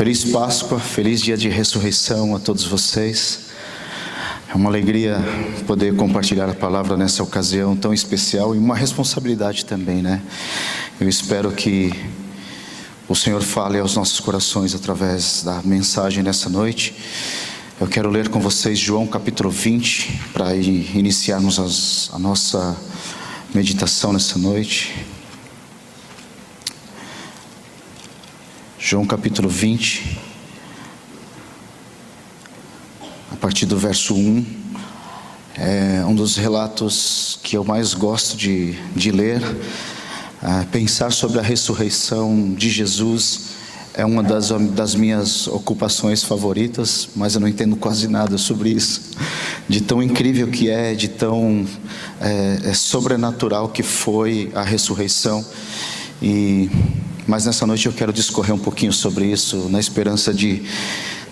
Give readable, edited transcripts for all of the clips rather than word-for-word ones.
Feliz Páscoa, feliz dia de ressurreição a todos vocês. É uma alegria poder compartilhar a palavra nessa ocasião tão especial e uma responsabilidade também, né? Eu espero que o Senhor fale aos nossos corações através da mensagem nessa noite. Eu quero ler com vocês João capítulo 20, para iniciarmos a nossa meditação nessa noite. João capítulo 20, a partir do verso 1, é um dos relatos que eu mais gosto de ler. Pensar sobre a ressurreição de Jesus é uma das minhas ocupações favoritas, mas eu não entendo quase nada sobre isso, de tão incrível que é, de tão sobrenatural que foi a ressurreição. Mas nessa noite eu quero discorrer um pouquinho sobre isso, na esperança de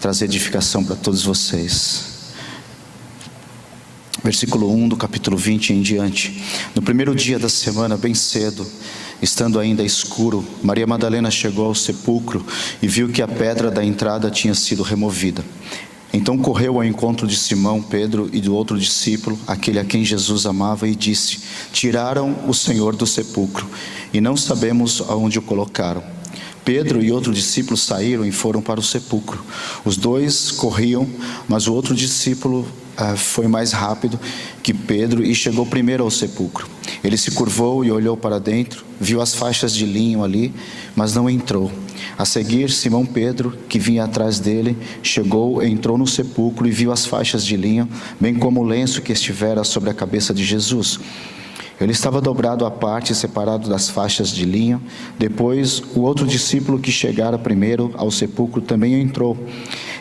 trazer edificação para todos vocês. Versículo 1 do capítulo 20 em diante. No primeiro dia da semana, bem cedo, estando ainda escuro, Maria Madalena chegou ao sepulcro e viu que a pedra da entrada tinha sido removida. Então correu ao encontro de Simão, Pedro e do outro discípulo, aquele a quem Jesus amava, e disse: tiraram o Senhor do sepulcro, e não sabemos aonde o colocaram. Pedro e outro discípulo saíram e foram para o sepulcro. Os dois corriam, mas o outro discípulo foi mais rápido que Pedro e chegou primeiro ao sepulcro. Ele se curvou e olhou para dentro, viu as faixas de linho ali, mas não entrou. A seguir, Simão Pedro, que vinha atrás dele, chegou, entrou no sepulcro e viu as faixas de linho, bem como o lenço que estivera sobre a cabeça de Jesus. Ele estava dobrado à parte, separado das faixas de linho. Depois, o outro discípulo que chegara primeiro ao sepulcro também entrou.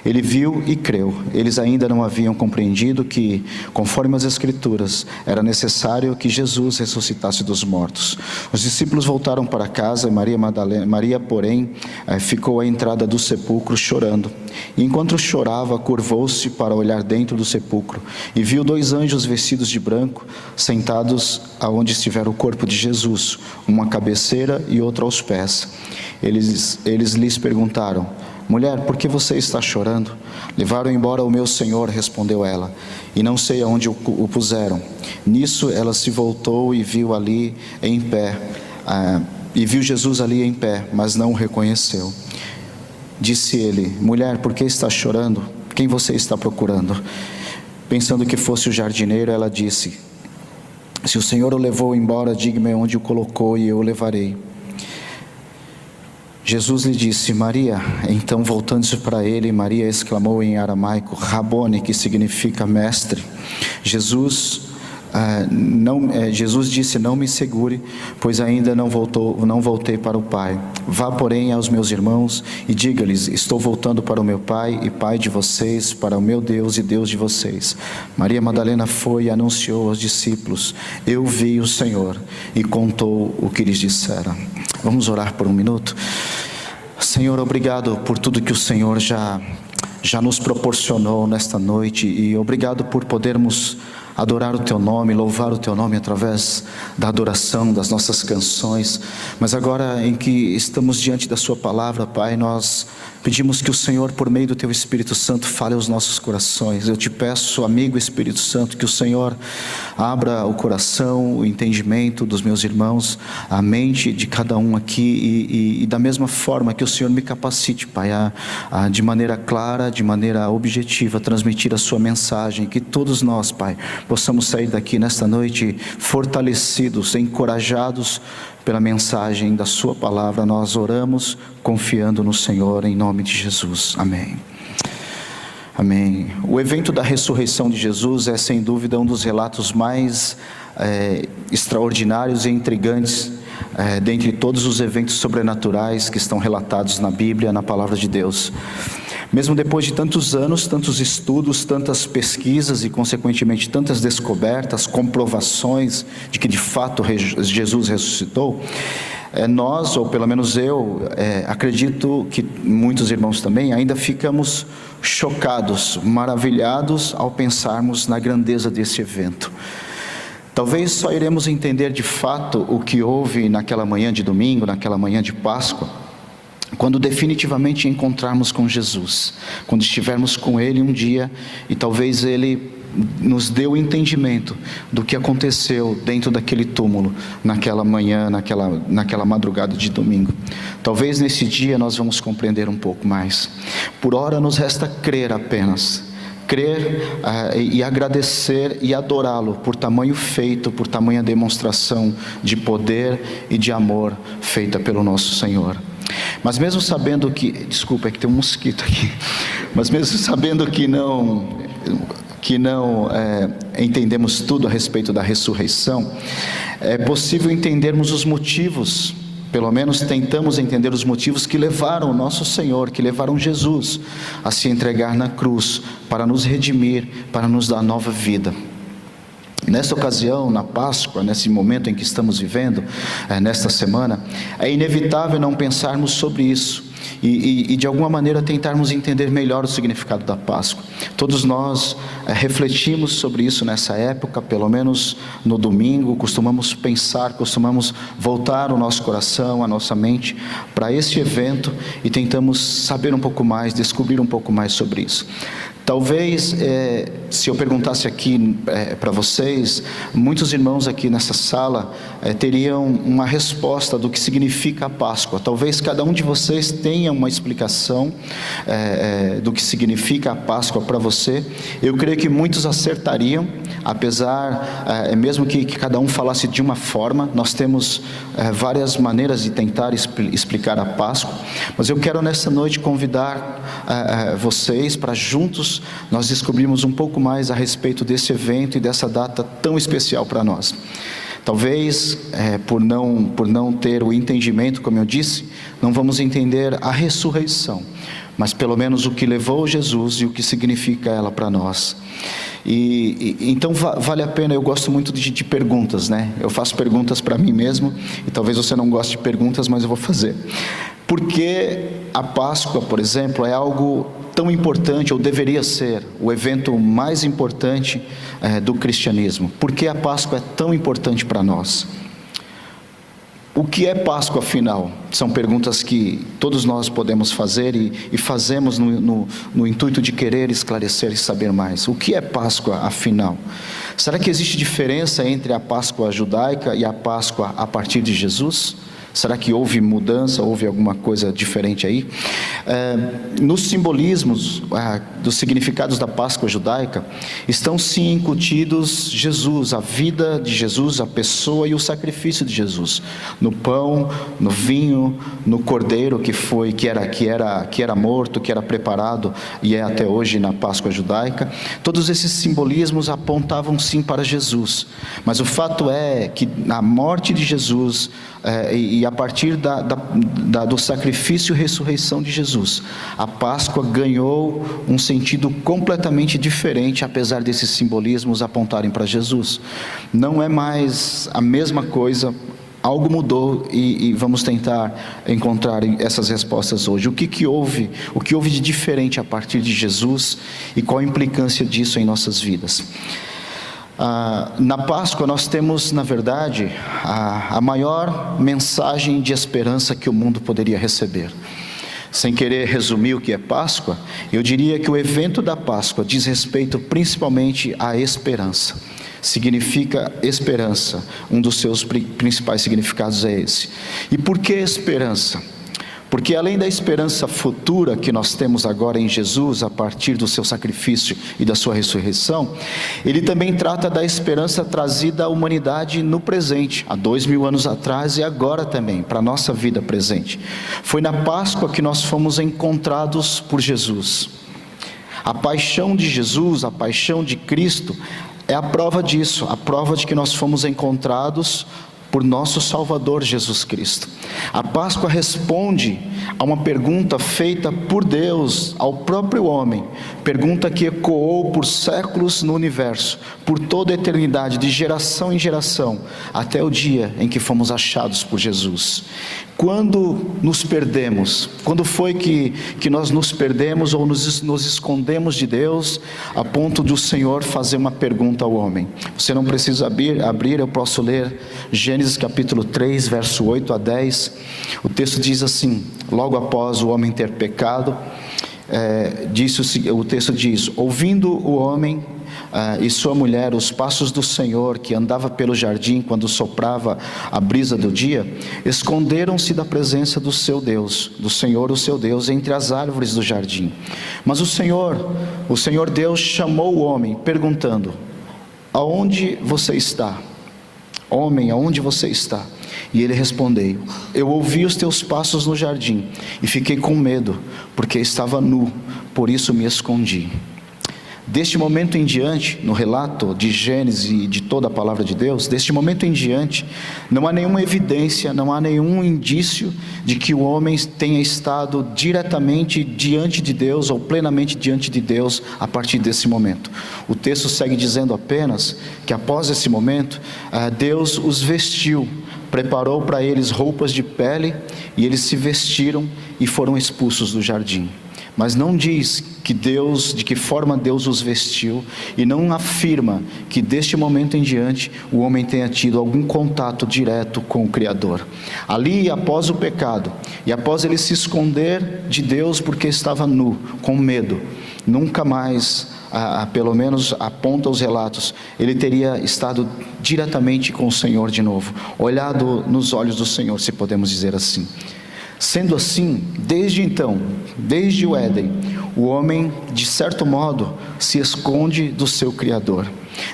Ele viu e creu. Eles ainda não haviam compreendido que, conforme as Escrituras, era necessário que Jesus ressuscitasse dos mortos. Os discípulos voltaram para casa e Maria, porém, ficou à entrada do sepulcro chorando. E enquanto chorava, curvou-se para olhar dentro do sepulcro e viu dois anjos vestidos de branco, sentados aonde estivera o corpo de Jesus, uma à cabeceira e outra aos pés. Eles lhes perguntaram: mulher, por que você está chorando? Levaram embora o meu Senhor, respondeu ela, e não sei aonde o puseram. Nisso ela se voltou e viu ali em pé, e viu Jesus ali em pé, mas não o reconheceu. Disse ele: mulher, por que está chorando? Quem você está procurando? Pensando que fosse o jardineiro, ela disse: se o Senhor o levou embora, diga-me onde o colocou e eu o levarei. Jesus lhe disse: Maria. Então, voltando-se para ele, Maria exclamou em aramaico: Rabone, que significa mestre. Jesus disse: não me segure, pois ainda não voltei para o Pai. Vá, porém, aos meus irmãos e diga-lhes: estou voltando para o meu Pai e Pai de vocês, para o meu Deus e Deus de vocês. Maria Madalena foi e anunciou aos discípulos: eu vi o Senhor, e contou o que lhes dissera. Vamos orar por um minuto? Senhor, obrigado por tudo que o Senhor já nos proporcionou nesta noite, e obrigado por podermos adorar o Teu nome, louvar o Teu nome através da adoração, das nossas canções. Mas agora em que estamos diante da Sua palavra, Pai, nós pedimos que o Senhor, por meio do Teu Espírito Santo, fale aos nossos corações. Eu te peço, amigo Espírito Santo, que o Senhor abra o coração, o entendimento dos meus irmãos, a mente de cada um aqui, e da mesma forma que o Senhor me capacite, Pai, a de maneira clara, de maneira objetiva, transmitir a Sua mensagem, que todos nós, Pai, possamos sair daqui nesta noite fortalecidos, encorajados pela mensagem da Sua palavra. Nós oramos confiando no Senhor, em nome de Jesus. Amém. Amém. O evento da ressurreição de Jesus é, sem dúvida, um dos relatos mais extraordinários e intrigantes dentre todos os eventos sobrenaturais que estão relatados na Bíblia, na palavra de Deus. Mesmo depois de tantos anos, tantos estudos, tantas pesquisas e, consequentemente, tantas descobertas, comprovações de que de fato Jesus ressuscitou, nós, ou pelo menos eu, acredito que muitos irmãos também, ainda ficamos chocados, maravilhados ao pensarmos na grandeza desse evento. Talvez só iremos entender de fato o que houve naquela manhã de domingo, naquela manhã de Páscoa, quando definitivamente encontrarmos com Jesus, quando estivermos com Ele um dia e talvez Ele nos dê o entendimento do que aconteceu dentro daquele túmulo, naquela manhã, naquela madrugada de domingo. Talvez nesse dia nós vamos compreender um pouco mais. Por ora nos resta crer apenas, crer e agradecer e adorá-lo por tamanho feito, por tamanha demonstração de poder e de amor feita pelo nosso Senhor. Mas mesmo sabendo que, desculpa, é que tem um mosquito aqui, mas mesmo sabendo que não entendemos tudo a respeito da ressurreição, é possível entendermos os motivos, pelo menos tentamos entender os motivos que levaram o nosso Senhor, que levaram Jesus a se entregar na cruz, para nos redimir, para nos dar nova vida. Nesta ocasião, na Páscoa, nesse momento em que estamos vivendo, nesta semana, é inevitável não pensarmos sobre isso e de alguma maneira tentarmos entender melhor o significado da Páscoa. Todos nós refletimos sobre isso nessa época, pelo menos no domingo, costumamos pensar, costumamos voltar o nosso coração, a nossa mente para este evento e tentamos saber um pouco mais, descobrir um pouco mais sobre isso. Talvez, se eu perguntasse aqui para vocês, muitos irmãos aqui nessa sala teriam uma resposta do que significa a Páscoa. Talvez cada um de vocês tenha uma explicação do que significa a Páscoa para você. Eu creio que muitos acertariam, apesar, mesmo que cada um falasse de uma forma. Nós temos várias maneiras de tentar explicar a Páscoa, mas eu quero nessa noite convidar vocês para juntos nós descobrimos um pouco mais a respeito desse evento e dessa data tão especial para nós. Talvez, por não ter o entendimento, como eu disse, não vamos entender a ressurreição, mas pelo menos o que levou Jesus e o que significa ela para nós. Então vale a pena. Eu gosto muito de perguntas, né? Eu faço perguntas para mim mesmo, e talvez você não goste de perguntas, mas eu vou fazer. Por que a Páscoa, por exemplo, é algo tão importante, ou deveria ser, o evento mais importante do cristianismo? Por que a Páscoa é tão importante para nós? O que é Páscoa, afinal? São perguntas que todos nós podemos fazer e fazemos no intuito de querer esclarecer e saber mais. O que é Páscoa, afinal? Será que existe diferença entre a Páscoa judaica e a Páscoa a partir de Jesus? Será que houve mudança, houve alguma coisa diferente aí? Nos simbolismos dos significados da Páscoa judaica, estão sim incutidos Jesus, a vida de Jesus, a pessoa e o sacrifício de Jesus. No pão, no vinho, no cordeiro que era morto, que era preparado e é até hoje na Páscoa judaica. Todos esses simbolismos apontavam sim para Jesus. Mas o fato é que na morte de Jesus, e a partir do sacrifício e ressurreição de Jesus, a Páscoa ganhou um sentido completamente diferente, apesar desses simbolismos apontarem para Jesus. Não é mais a mesma coisa, algo mudou e vamos tentar encontrar essas respostas hoje. O que houve de diferente a partir de Jesus e qual a implicância disso em nossas vidas? Na Páscoa nós temos, na verdade, a maior mensagem de esperança que o mundo poderia receber. Sem querer resumir o que é Páscoa, eu diria que o evento da Páscoa diz respeito principalmente à esperança. Significa esperança, um dos seus principais significados é esse. E por que esperança? Porque além da esperança futura que nós temos agora em Jesus, a partir do seu sacrifício e da sua ressurreição, ele também trata da esperança trazida à humanidade no presente, há 2000 anos atrás e agora também, para a nossa vida presente. Foi na Páscoa que nós fomos encontrados por Jesus. A paixão de Jesus, a paixão de Cristo, é a prova disso, a prova de que nós fomos encontrados por nosso Salvador Jesus Cristo. A Páscoa responde a uma pergunta feita por Deus ao próprio homem, pergunta que ecoou por séculos no universo, por toda a eternidade, de geração em geração, até o dia em que fomos achados por Jesus. Quando nos perdemos, quando foi que nós nos perdemos ou nos escondemos de Deus, a ponto de o Senhor fazer uma pergunta ao homem? Você não precisa abrir, eu posso ler Gênesis capítulo 3, verso 8 a 10. O texto diz assim: logo após o homem ter pecado, o texto diz: ouvindo o homem e sua mulher os passos do Senhor, que andava pelo jardim quando soprava a brisa do dia, esconderam-se da presença do seu Deus, do Senhor o seu Deus, entre as árvores do jardim. Mas o Senhor Deus chamou o homem, perguntando: aonde você está? Homem, aonde você está? E ele respondeu: eu ouvi os teus passos no jardim e fiquei com medo, porque estava nu, por isso me escondi. Deste momento em diante, no relato de Gênesis e de toda a palavra de Deus, deste momento em diante, não há nenhuma evidência, não há nenhum indício de que o homem tenha estado diretamente diante de Deus ou plenamente diante de Deus a partir desse momento. O texto segue dizendo apenas que após esse momento, Deus os vestiu, preparou para eles roupas de pele, e eles se vestiram e foram expulsos do jardim. Mas não diz de que forma Deus os vestiu, e não afirma que deste momento em diante o homem tenha tido algum contato direto com o Criador. Ali, após o pecado, e após ele se esconder de Deus porque estava nu, com medo, nunca mais, pelo menos aponta os relatos, ele teria estado diretamente com o Senhor de novo, olhado nos olhos do Senhor, se podemos dizer assim. Sendo assim, desde então, desde o Éden, o homem, de certo modo, se esconde do seu Criador.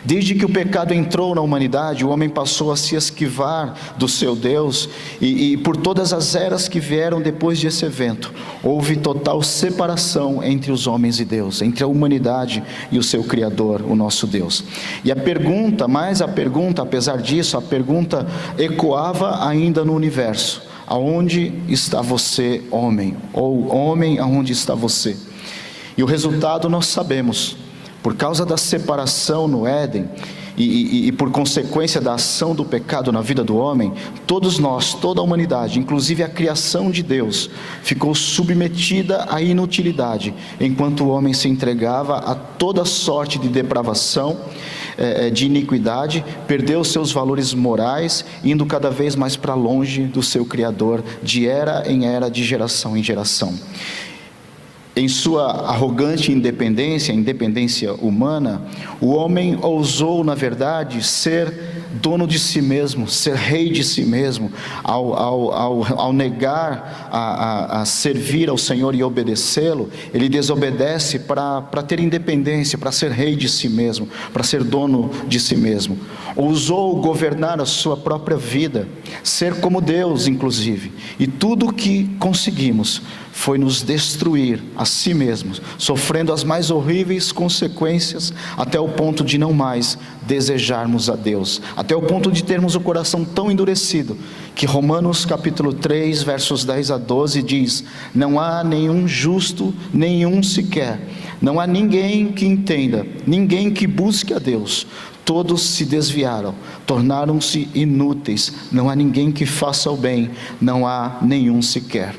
Desde que o pecado entrou na humanidade, o homem passou a se esquivar do seu Deus, e por todas as eras que vieram depois desse evento, houve total separação entre os homens e Deus, entre a humanidade e o seu Criador, o nosso Deus. E apesar disso, a pergunta ecoava ainda no universo: aonde está você, homem? Ou homem, aonde está você? E o resultado nós sabemos. Por causa da separação no Éden e por consequência da ação do pecado na vida do homem, todos nós, toda a humanidade, inclusive a criação de Deus, ficou submetida à inutilidade, enquanto o homem se entregava a toda sorte de depravação, de iniquidade, perdeu seus valores morais, indo cada vez mais para longe do seu Criador, de era em era, de geração em geração. Em sua arrogante independência humana, o homem ousou, na verdade, ser dono de si mesmo, ser rei de si mesmo, ao negar a servir ao Senhor e obedecê-lo. Ele desobedece para ter independência, para ser rei de si mesmo, para ser dono de si mesmo. Ousou governar a sua própria vida, ser como Deus, inclusive, e tudo o que conseguimos foi nos destruir a si mesmos, sofrendo as mais horríveis consequências, até o ponto de não mais desejarmos a Deus, até o ponto de termos o coração tão endurecido, que Romanos capítulo 3, versos 10 a 12 diz: não há nenhum justo, nenhum sequer, não há ninguém que entenda, ninguém que busque a Deus. Todos se desviaram, tornaram-se inúteis, não há ninguém que faça o bem, não há nenhum sequer.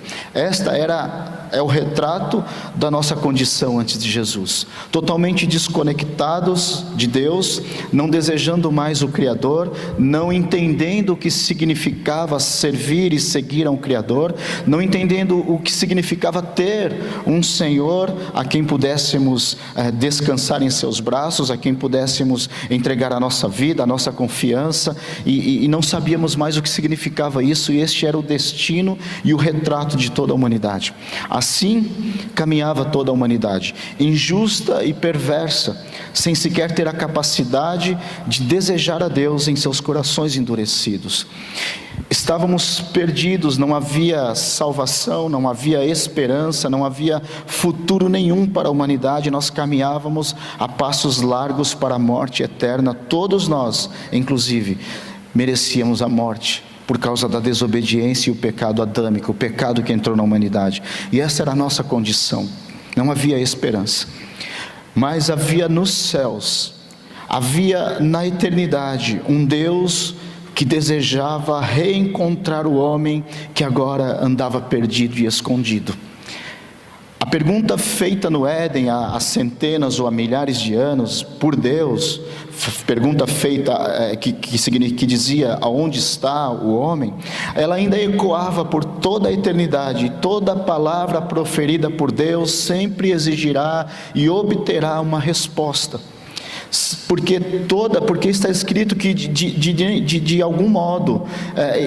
É o retrato da nossa condição antes de Jesus, totalmente desconectados de Deus, não desejando mais o Criador, não entendendo o que significava servir e seguir ao Criador, não entendendo o que significava ter um Senhor a quem pudéssemos descansar em seus braços, a quem pudéssemos entregar a nossa vida, a nossa confiança, e não sabíamos mais o que significava isso, e este era o destino e o retrato de toda a humanidade. Assim caminhava toda a humanidade, injusta e perversa, sem sequer ter a capacidade de desejar a Deus em seus corações endurecidos. Estávamos perdidos, não havia salvação, não havia esperança, não havia futuro nenhum para a humanidade. Nós caminhávamos a passos largos para a morte eterna. Todos nós, inclusive, merecíamos a morte por causa da desobediência e o pecado adâmico, o pecado que entrou na humanidade. E essa era a nossa condição. Não havia esperança. Mas havia nos céus, havia na eternidade um Deus que desejava reencontrar o homem que agora andava perdido e escondido. A pergunta feita no Éden há centenas ou há milhares de anos por Deus, pergunta feita que dizia aonde está o homem, ela ainda ecoava por toda a eternidade. Toda palavra proferida por Deus sempre exigirá e obterá uma resposta. Porque está escrito que de algum modo,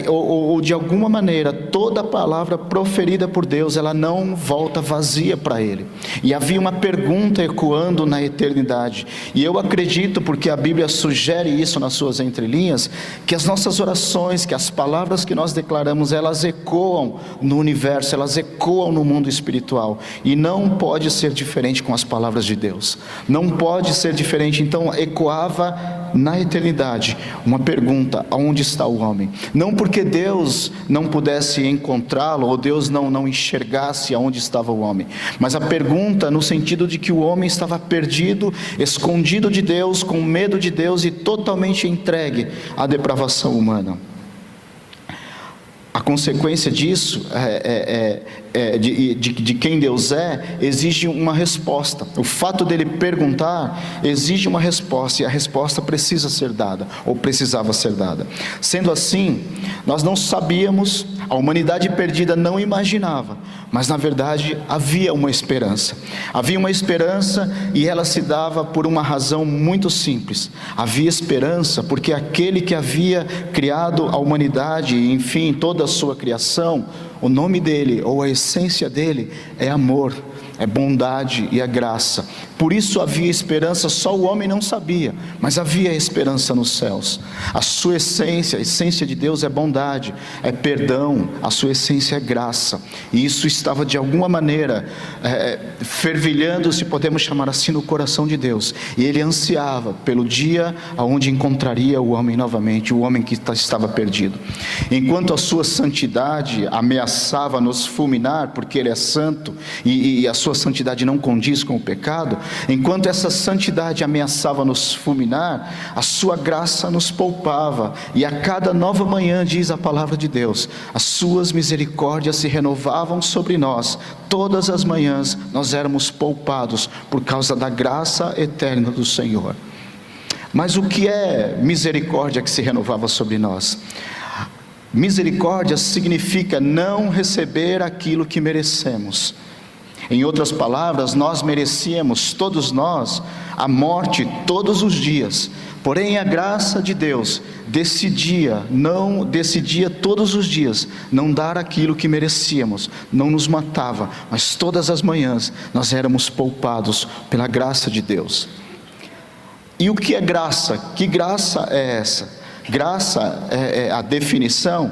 ou de alguma maneira, toda palavra proferida por Deus, ela não volta vazia para Ele. E havia uma pergunta ecoando na eternidade. E eu acredito, porque a Bíblia sugere isso nas suas entrelinhas, que as nossas orações, que as palavras que nós declaramos, elas ecoam no universo, elas ecoam no mundo espiritual. E não pode ser diferente com as palavras de Deus. Não pode ser diferente. Então ecoava na eternidade uma pergunta: aonde está o homem? Não porque Deus não pudesse encontrá-lo, ou Deus não enxergasse aonde estava o homem, mas a pergunta no sentido de que o homem estava perdido, escondido de Deus, com medo de Deus e totalmente entregue à depravação humana. A consequência disso, de quem Deus é, exige uma resposta. O fato dele perguntar exige uma resposta, e a resposta precisa ser dada, ou precisava ser dada. Sendo assim, nós não sabíamos, a humanidade perdida não imaginava, mas na verdade havia uma esperança. Havia uma esperança, e ela se dava por uma razão muito simples. Havia esperança porque aquele que havia criado a humanidade, e enfim, toda a sua criação, o nome dele, ou a essência dele, é amor, é bondade e é graça. Por isso havia esperança, só o homem não sabia, mas havia esperança nos céus. A sua essência, a essência de Deus é bondade, é perdão, a sua essência é graça. E isso estava de alguma maneira fervilhando, se podemos chamar assim, no coração de Deus. E ele ansiava pelo dia onde encontraria o homem novamente, o homem que estava perdido. Enquanto a sua santidade ameaçava nos fulminar, porque ele é santo, e a sua santidade não condiz com o pecado, enquanto essa santidade ameaçava nos fulminar, a sua graça nos poupava, e a cada nova manhã, diz a palavra de Deus, as suas misericórdias se renovavam sobre nós. Todas as manhãs nós éramos poupados por causa da graça eterna do Senhor. Mas o que é misericórdia que se renovava sobre nós? Misericórdia significa não receber aquilo que merecemos. Em outras palavras, nós merecíamos, todos nós, a morte todos os dias. Porém, a graça de Deus decidia todos os dias não dar aquilo que merecíamos, não nos matava, mas todas as manhãs nós éramos poupados pela graça de Deus. E o que é graça? Que graça é essa? Graça, a definição,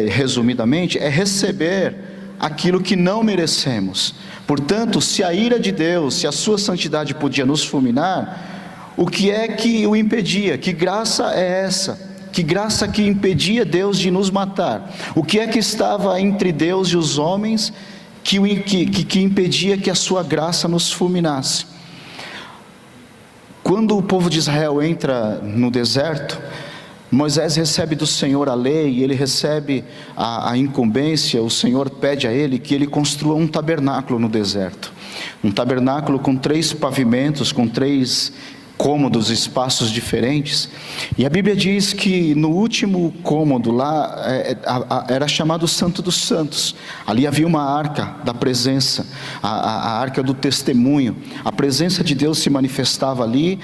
resumidamente, é receber aquilo que não merecemos. Portanto, se a ira de Deus, se a sua santidade podia nos fulminar, o que é que o impedia? Que graça é essa? Que graça que impedia Deus de nos matar? O que é que estava entre Deus e os homens que impedia que a sua graça nos fulminasse? Quando o povo de Israel entra no deserto, Moisés recebe do Senhor a lei, ele recebe a incumbência. O Senhor pede a ele que ele construa um tabernáculo no deserto. Um tabernáculo com 3 pavimentos, com 3 cômodos, espaços diferentes. E a Bíblia diz que no último cômodo lá, era chamado Santo dos Santos. Ali havia uma arca da presença, a arca do testemunho. A presença de Deus se manifestava ali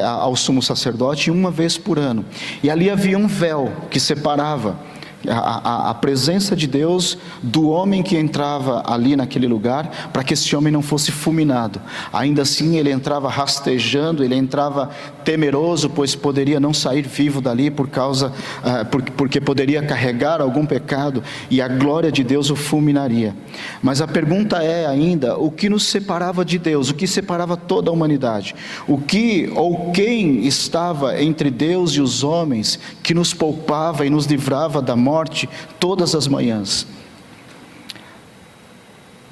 ao sumo sacerdote uma vez por ano. E ali havia um véu que separava a presença de Deus do homem que entrava ali naquele lugar, para que esse homem não fosse fulminado. Ainda assim ele entrava rastejando, ele entrava temeroso, pois poderia não sair vivo dali porque poderia carregar algum pecado, e a glória de Deus o fulminaria. Mas a pergunta é ainda, o que nos separava de Deus? O que separava toda a humanidade? O que ou quem estava entre Deus e os homens que nos poupava e nos livrava da morte todas as manhãs?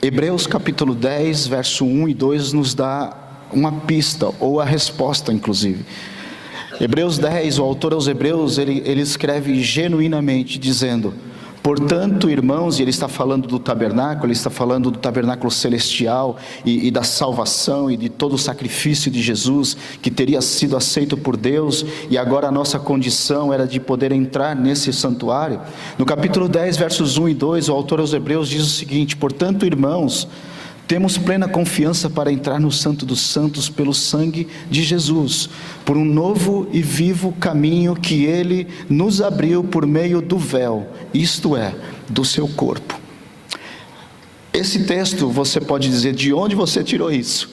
Hebreus capítulo 10, verso 1 e 2 nos dá uma pista, ou a resposta inclusive. Hebreus 10, o autor aos Hebreus, ele escreve genuinamente, dizendo: portanto, irmãos, e ele está falando do tabernáculo, ele está falando do tabernáculo celestial e da salvação e de todo o sacrifício de Jesus que teria sido aceito por Deus, e agora a nossa condição era de poder entrar nesse santuário. No capítulo 10, versos 1 e 2, o autor aos Hebreus diz o seguinte: portanto, irmãos, temos plena confiança para entrar no Santo dos Santos pelo sangue de Jesus, por um novo e vivo caminho que Ele nos abriu por meio do véu, isto é, do seu corpo. Esse texto, você pode dizer de onde você tirou isso,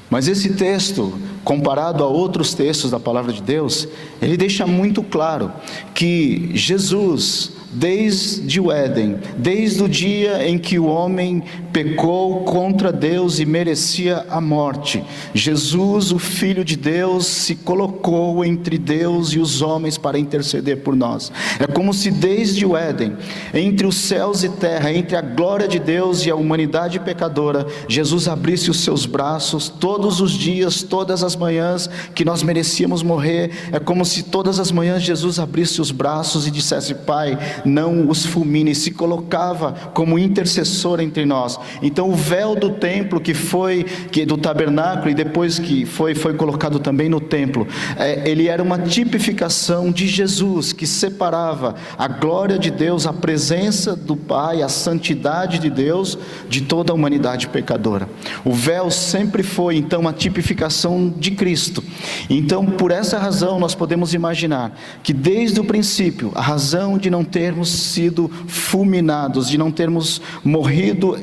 mas esse texto, comparado a outros textos da palavra de Deus, ele deixa muito claro que Jesus, desde o Éden, desde o dia em que o homem pecou contra Deus e merecia a morte, Jesus, o Filho de Deus, se colocou entre Deus e os homens para interceder por nós. É como se desde o Éden, entre os céus e terra, entre a glória de Deus e a humanidade pecadora, Jesus abrisse os seus braços todos os dias, todas as manhãs que nós merecíamos morrer. É como se todas as manhãs Jesus abrisse os braços e dissesse: Pai, não os fulmine, se colocava como intercessor entre nós. Então o véu do templo do tabernáculo, e depois que foi colocado também no templo, ele era uma tipificação de Jesus, que separava a glória de Deus, a presença do Pai, a santidade de Deus, de toda a humanidade pecadora. O véu sempre foi então uma tipificação de Cristo. Então, por essa razão, nós podemos imaginar que desde o princípio, a razão de não termos sido fulminados, de não termos morrido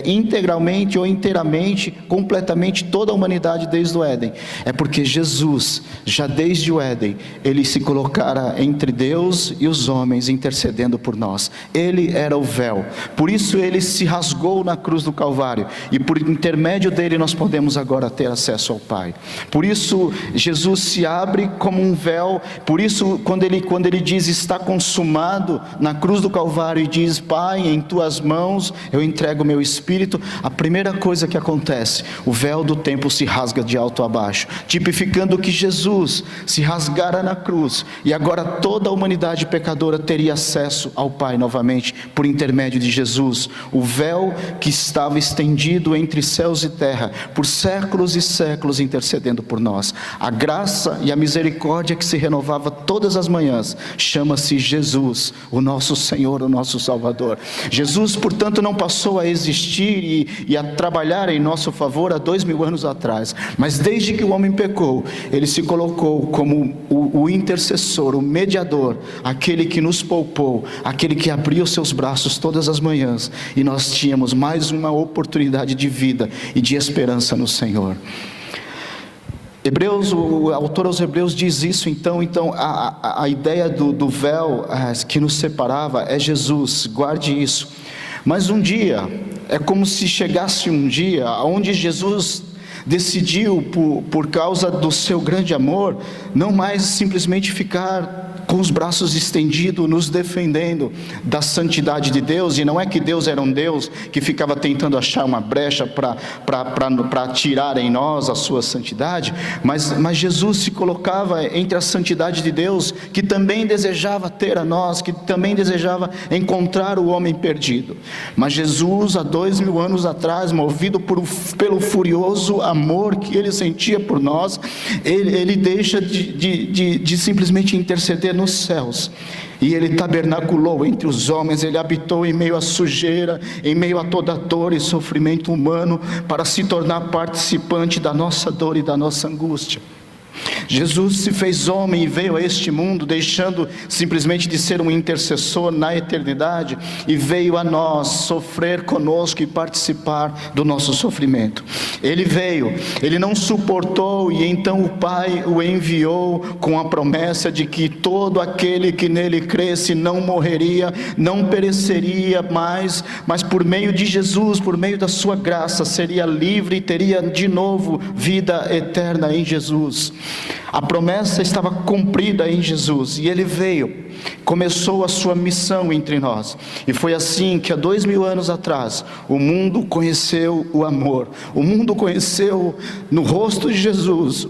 integralmente ou inteiramente, completamente, toda a humanidade desde o Éden, é porque Jesus, já desde o Éden, Ele se colocara entre Deus e os homens, intercedendo por nós. Ele era o véu, por isso Ele se rasgou na cruz do Calvário, e por intermédio dele nós podemos agora ter acesso ao Pai. Por isso Jesus se abre como um véu. Por isso quando ele diz está consumado na cruz do Calvário, e diz: Pai, em tuas mãos eu entrego o meu espírito, a primeira coisa que acontece, o véu do templo se rasga de alto a baixo, tipificando que Jesus se rasgara na cruz, e agora toda a humanidade pecadora teria acesso ao Pai novamente, por intermédio de Jesus. O véu que estava estendido entre céus e terra, por séculos e séculos, intercedendo por nós. A graça e a misericórdia que se renovava todas as manhãs, chama-se Jesus, o nosso Senhor, o nosso Salvador. Jesus, portanto, não passou a existir e a trabalhar em nosso favor há 2000 anos atrás, mas desde que o homem pecou, Ele se colocou como o intercessor, o mediador, aquele que nos poupou, aquele que abria os seus braços todas as manhãs, e nós tínhamos mais uma oportunidade de vida e de esperança no Senhor. O autor aos Hebreus diz isso. Então a ideia do véu que nos separava é Jesus, guarde isso. Mas um dia, é como se chegasse um dia onde Jesus decidiu, por causa do seu grande amor, não mais simplesmente ficar com os braços estendidos, nos defendendo da santidade de Deus. E não é que Deus era um Deus que ficava tentando achar uma brecha para tirar em nós a sua santidade, mas Jesus se colocava entre a santidade de Deus, que também desejava ter a nós, que também desejava encontrar o homem perdido. Mas Jesus, há 2000 anos atrás, movido pelo furioso amor que Ele sentia por nós, Ele deixa de simplesmente interceder nos céus, e Ele tabernaculou entre os homens. Ele habitou em meio à sujeira, em meio a toda dor e sofrimento humano, para se tornar participante da nossa dor e da nossa angústia. Jesus se fez homem e veio a este mundo, deixando simplesmente de ser um intercessor na eternidade, e veio a nós sofrer conosco e participar do nosso sofrimento. Ele veio, Ele não suportou, e então o Pai o enviou com a promessa de que todo aquele que nele cresce não morreria, não pereceria mais, mas por meio de Jesus, por meio da sua graça, seria livre e teria de novo vida eterna em Jesus. A promessa estava cumprida em Jesus, e Ele veio, começou a sua missão entre nós, e foi assim que há 2000 anos atrás, o mundo conheceu o amor, o mundo conheceu no rosto de Jesus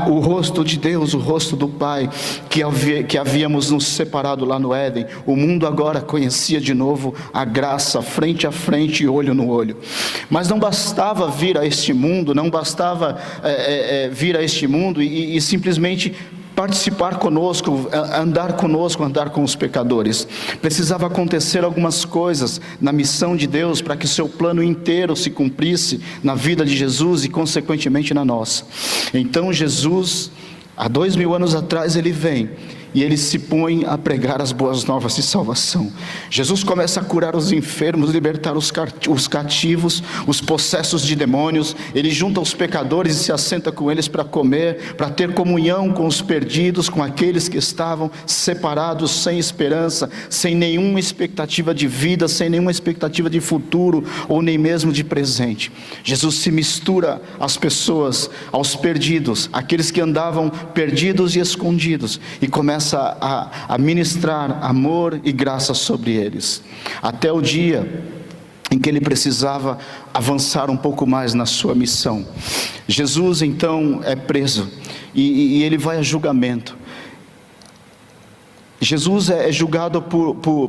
o rosto de Deus, o rosto do Pai, que havíamos nos separado lá no Éden. O mundo agora conhecia de novo a graça, frente a frente e olho no olho. Mas não bastava vir a este mundo, não bastava vir a este mundo e simplesmente participar conosco, andar conosco, andar com os pecadores. Precisava acontecer algumas coisas na missão de Deus para que o seu plano inteiro se cumprisse na vida de Jesus e consequentemente na nossa. Então Jesus, há 2000 anos atrás, ele vem e ele se põe a pregar as boas novas de salvação. Jesus começa a curar os enfermos, libertar os cativos, os possessos de demônios. Ele junta os pecadores e se assenta com eles para comer, para ter comunhão com os perdidos, com aqueles que estavam separados, sem esperança, sem nenhuma expectativa de vida, sem nenhuma expectativa de futuro ou nem mesmo de presente. Jesus se mistura às pessoas, aos perdidos, aqueles que andavam perdidos e escondidos, e começa a ministrar amor e graça sobre eles, até o dia em que ele precisava avançar um pouco mais na sua missão. Jesus então é preso e ele vai a julgamento. Jesus é julgado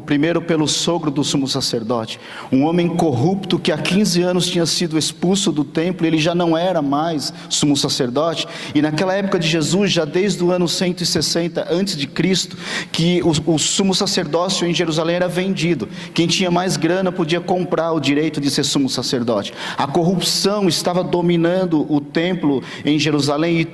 primeiro pelo sogro do sumo sacerdote, um homem corrupto que há 15 anos tinha sido expulso do templo. Ele já não era mais sumo sacerdote, e naquela época de Jesus, já desde o ano 160 a.C., que o sumo sacerdócio em Jerusalém era vendido. Quem tinha mais grana podia comprar o direito de ser sumo sacerdote. A corrupção estava dominando o templo em Jerusalém, e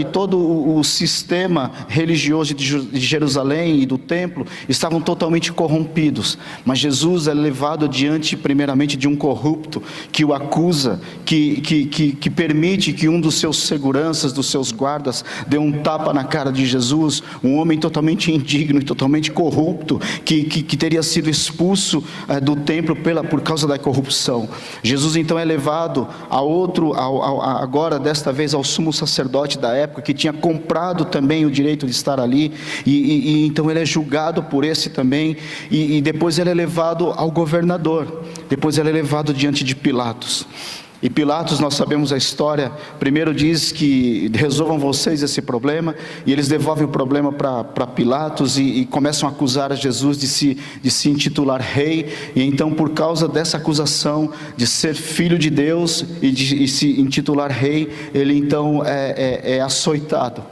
todo o sistema religioso de Jerusalém e do templo estavam totalmente corrompidos. Mas Jesus é levado diante primeiramente de um corrupto que o acusa, que permite que um dos seus seguranças, dos seus guardas, dê um tapa na cara de Jesus, um homem totalmente indigno e totalmente corrupto, que teria sido expulso do templo por causa da corrupção. Jesus então é levado agora desta vez ao sumo sacerdote da época, que tinha comprado também o direito de estar ali, e então ele é julgado por esse também, e depois ele é levado ao governador, depois ele é levado diante de Pilatos. E Pilatos, nós sabemos a história, primeiro diz que resolvam vocês esse problema, e eles devolvem o problema para Pilatos e começam a acusar a Jesus de se intitular rei. E então, por causa dessa acusação de ser filho de Deus e se intitular rei, ele então é açoitado.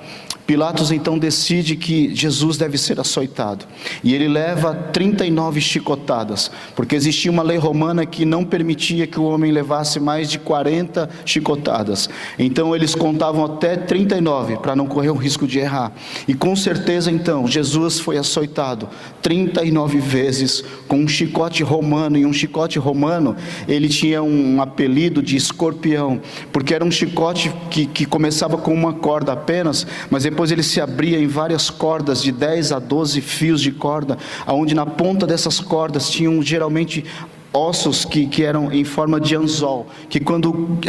Pilatos então decide que Jesus deve ser açoitado, e ele leva 39 chicotadas, porque existia uma lei romana que não permitia que o homem levasse mais de 40 chicotadas. Então eles contavam até 39 para não correr o risco de errar. E com certeza então Jesus foi açoitado 39 vezes com um chicote romano. E um chicote romano, ele tinha um apelido de escorpião, porque era um chicote que começava com uma corda apenas, mas depois ele se abria em várias cordas de 10 a 12 fios de corda, onde na ponta dessas cordas tinham geralmente ossos que eram em forma de anzol, que quando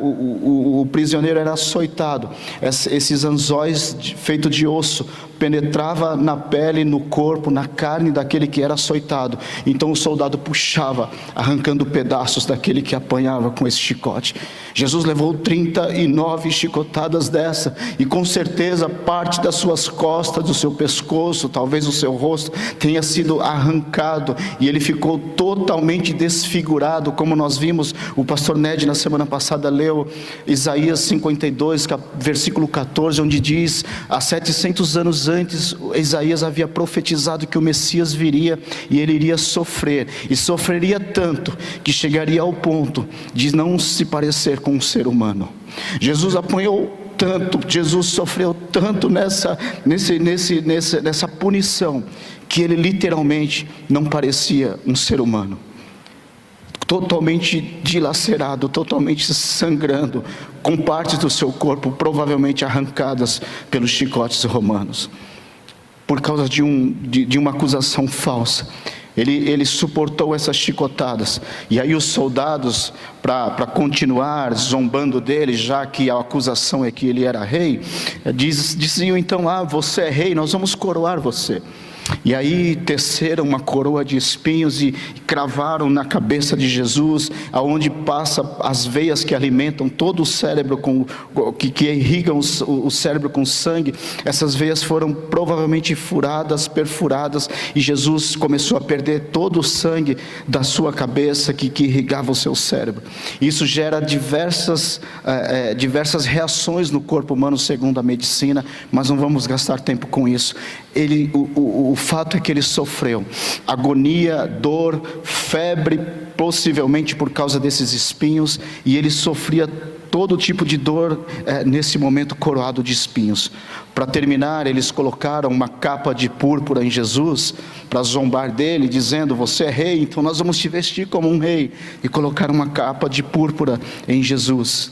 o prisioneiro era açoitado, esses anzóis feitos de osso penetrava na pele, no corpo, na carne daquele que era açoitado. Então o soldado puxava, arrancando pedaços daquele que apanhava com esse chicote. Jesus levou 39 chicotadas dessa, e com certeza parte das suas costas, do seu pescoço, talvez o seu rosto tenha sido arrancado, e ele ficou totalmente desfigurado, como nós vimos. O pastor Ned na semana passada leu Isaías 52, versículo 14, onde diz: há 700 anos antes, Isaías havia profetizado que o Messias viria e ele iria sofrer, e sofreria tanto que chegaria ao ponto de não se parecer com um ser humano. Jesus apanhou tanto, Jesus sofreu tanto nessa punição, que ele literalmente não parecia um ser humano, totalmente dilacerado, totalmente sangrando, com partes do seu corpo provavelmente arrancadas pelos chicotes romanos, por causa de uma acusação falsa. Ele suportou essas chicotadas, e aí os soldados, para continuar zombando dele, já que a acusação é que ele era rei, diziam então: você é rei, nós vamos coroar você. E aí teceram uma coroa de espinhos e cravaram na cabeça de Jesus, aonde passa as veias que alimentam todo o cérebro, que irrigam o cérebro com sangue. Essas veias foram provavelmente furadas, perfuradas, e Jesus começou a perder todo o sangue da sua cabeça que irrigava o seu cérebro. Isso gera diversas reações no corpo humano, segundo a medicina, mas não vamos gastar tempo com isso. O fato é que ele sofreu agonia, dor, febre, possivelmente por causa desses espinhos, e ele sofria todo tipo de dor nesse momento coroado de espinhos. Para terminar, eles colocaram uma capa de púrpura em Jesus, para zombar dele, dizendo: você é rei, então nós vamos te vestir como um rei. E colocaram uma capa de púrpura em Jesus.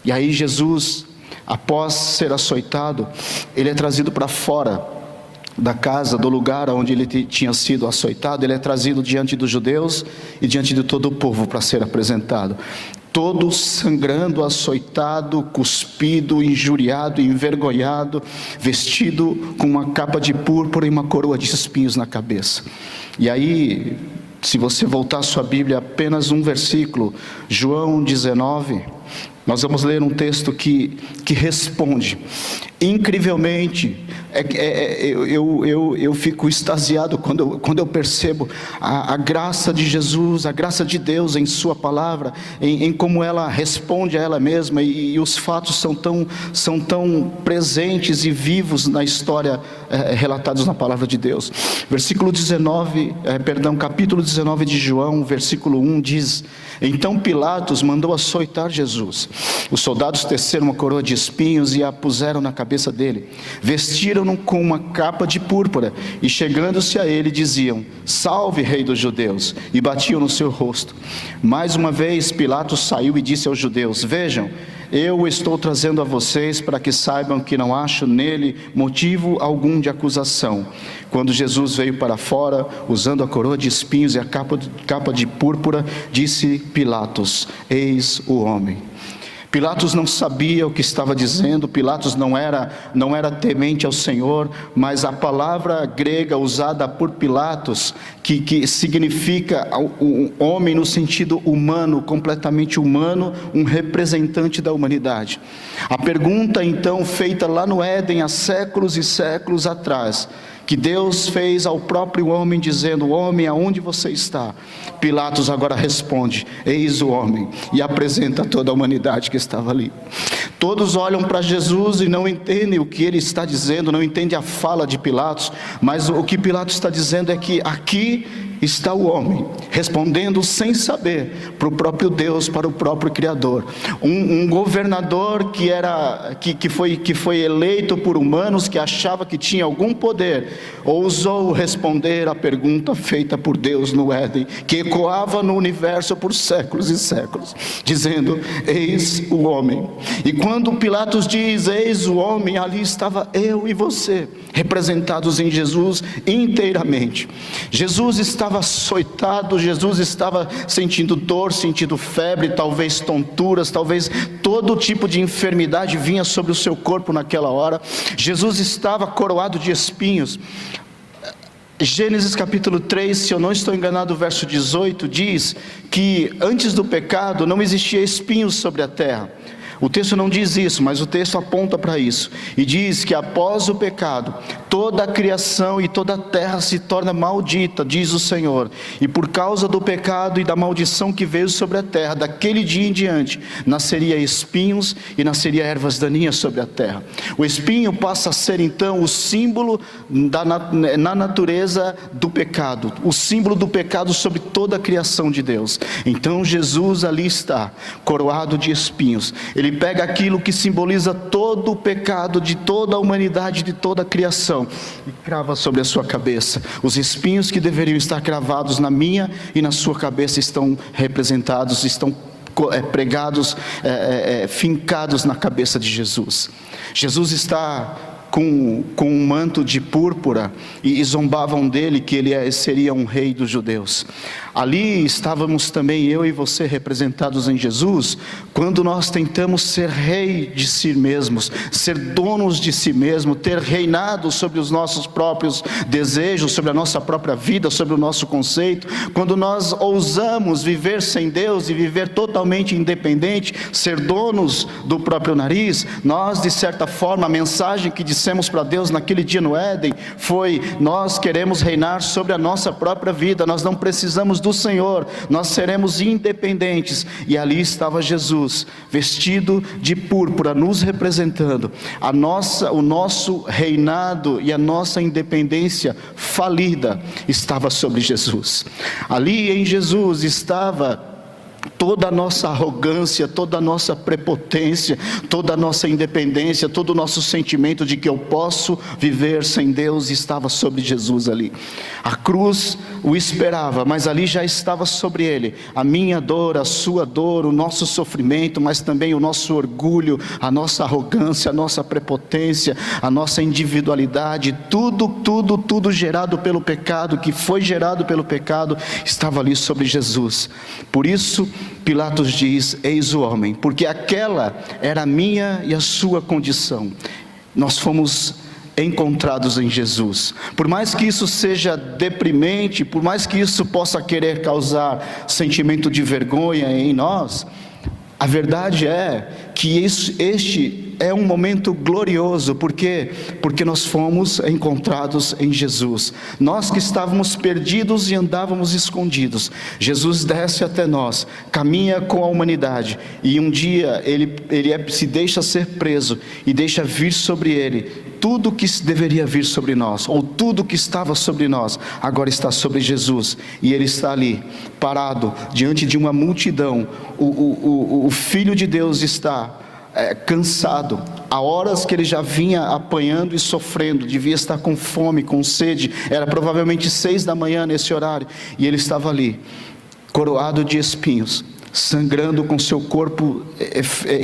E aí Jesus, após ser açoitado, ele é trazido para fora da casa, do lugar onde ele tinha sido açoitado. Ele é trazido diante dos judeus e diante de todo o povo para ser apresentado, todo sangrando, açoitado, cuspido, injuriado, envergonhado, vestido com uma capa de púrpura e uma coroa de espinhos na cabeça. E aí, se você voltar a sua Bíblia, apenas um versículo, João 19, nós vamos ler um texto que responde. Incrivelmente, eu fico extasiado quando eu percebo a graça de Jesus, a graça de Deus em sua palavra, em como ela responde a ela mesma, e os fatos são tão presentes e vivos na história, relatados na palavra de Deus. Capítulo 19 de João, versículo 1 diz: então Pilatos mandou açoitar Jesus. Os soldados teceram uma coroa de espinhos e a puseram na cabeça dele. Vestiram-no com uma capa de púrpura e, chegando-se a ele, diziam: salve, rei dos judeus, e batiam no seu rosto. Mais uma vez Pilatos saiu e disse aos judeus: vejam, eu o estou trazendo a vocês para que saibam que não acho nele motivo algum de acusação. Quando Jesus veio para fora, usando a coroa de espinhos e a capa de púrpura, disse Pilatos: eis o homem. Pilatos não sabia o que estava dizendo. Pilatos não era temente ao Senhor, mas a palavra grega usada por Pilatos, que significa um homem no sentido humano, completamente humano, um representante da humanidade. A pergunta então feita lá no Éden há séculos e séculos atrás, que Deus fez ao próprio homem, dizendo: homem, aonde você está? Pilatos agora responde: eis o homem, e apresenta toda a humanidade que estava ali. Todos olham para Jesus e não entendem o que ele está dizendo, não entendem a fala de Pilatos, mas o que Pilatos está dizendo é que aqui está o homem, respondendo sem saber para o próprio Deus, para o próprio Criador. Um governador que foi eleito por humanos, que achava que tinha algum poder, ousou responder a pergunta feita por Deus no Éden, que ecoava no universo por séculos e séculos, dizendo: eis o homem. E quando Pilatos diz: eis o homem, ali estava eu e você, representados em Jesus inteiramente. Jesus estava açoitado, Jesus estava sentindo dor, sentindo febre, talvez tonturas, talvez todo tipo de enfermidade vinha sobre o seu corpo naquela hora. Jesus estava coroado de espinhos. Gênesis capítulo 3, se eu não estou enganado, verso 18, diz que antes do pecado não existia espinhos sobre a terra. O texto não diz isso, mas o texto aponta para isso, e diz que após o pecado, toda a criação e toda a terra se torna maldita, diz o Senhor, e por causa do pecado e da maldição que veio sobre a terra, daquele dia em diante, nasceria espinhos e nasceria ervas daninhas sobre a terra. O espinho passa a ser então o símbolo na natureza do pecado, o símbolo do pecado sobre toda a criação de Deus. Então Jesus ali está, coroado de espinhos. Ele pega aquilo que simboliza todo o pecado de toda a humanidade, de toda a criação, e crava sobre a sua cabeça. Os espinhos que deveriam estar cravados na minha e na sua cabeça estão representados, estão pregados, fincados na cabeça de Jesus. Jesus está com um manto de púrpura e zombavam dele, que ele seria um rei dos judeus. Ali estávamos também eu e você representados em Jesus, quando nós tentamos ser rei de si mesmos, ser donos de si mesmo, ter reinado sobre os nossos próprios desejos, sobre a nossa própria vida, sobre o nosso conceito. Quando nós ousamos viver sem Deus e viver totalmente independente, ser donos do próprio nariz, nós, de certa forma, a mensagem que dissemos para Deus naquele dia no Éden foi: nós queremos reinar sobre a nossa própria vida, nós não precisamos do Senhor, nós seremos independentes. E ali estava Jesus, vestido de púrpura, nos representando. O nosso reinado e a nossa independência falida estava sobre Jesus. Ali em Jesus estava toda a nossa arrogância, toda a nossa prepotência, toda a nossa independência, todo o nosso sentimento de que eu posso viver sem Deus estava sobre Jesus ali. A cruz o esperava, mas ali já estava sobre ele a minha dor, a sua dor, o nosso sofrimento, mas também o nosso orgulho, a nossa arrogância, a nossa prepotência, a nossa individualidade, tudo gerado pelo pecado, que foi gerado pelo pecado, estava ali sobre Jesus. Por isso Pilatos diz: eis o homem, porque aquela era a minha e a sua condição. Nós fomos encontrados em Jesus. Por mais que isso seja deprimente, por mais que isso possa querer causar sentimento de vergonha em nós, a verdade é que este é um momento glorioso. Por quê? Porque nós fomos encontrados em Jesus. Nós que estávamos perdidos e andávamos escondidos, Jesus desce até nós, caminha com a humanidade, e um dia ele se deixa ser preso e deixa vir sobre ele tudo que deveria vir sobre nós, ou tudo que estava sobre nós, agora está sobre Jesus. E ele está ali, parado, diante de uma multidão. O Filho de Deus está cansado, há horas que ele já vinha apanhando e sofrendo, devia estar com fome, com sede, era provavelmente 6 da manhã nesse horário, e ele estava ali, coroado de espinhos, sangrando, com seu corpo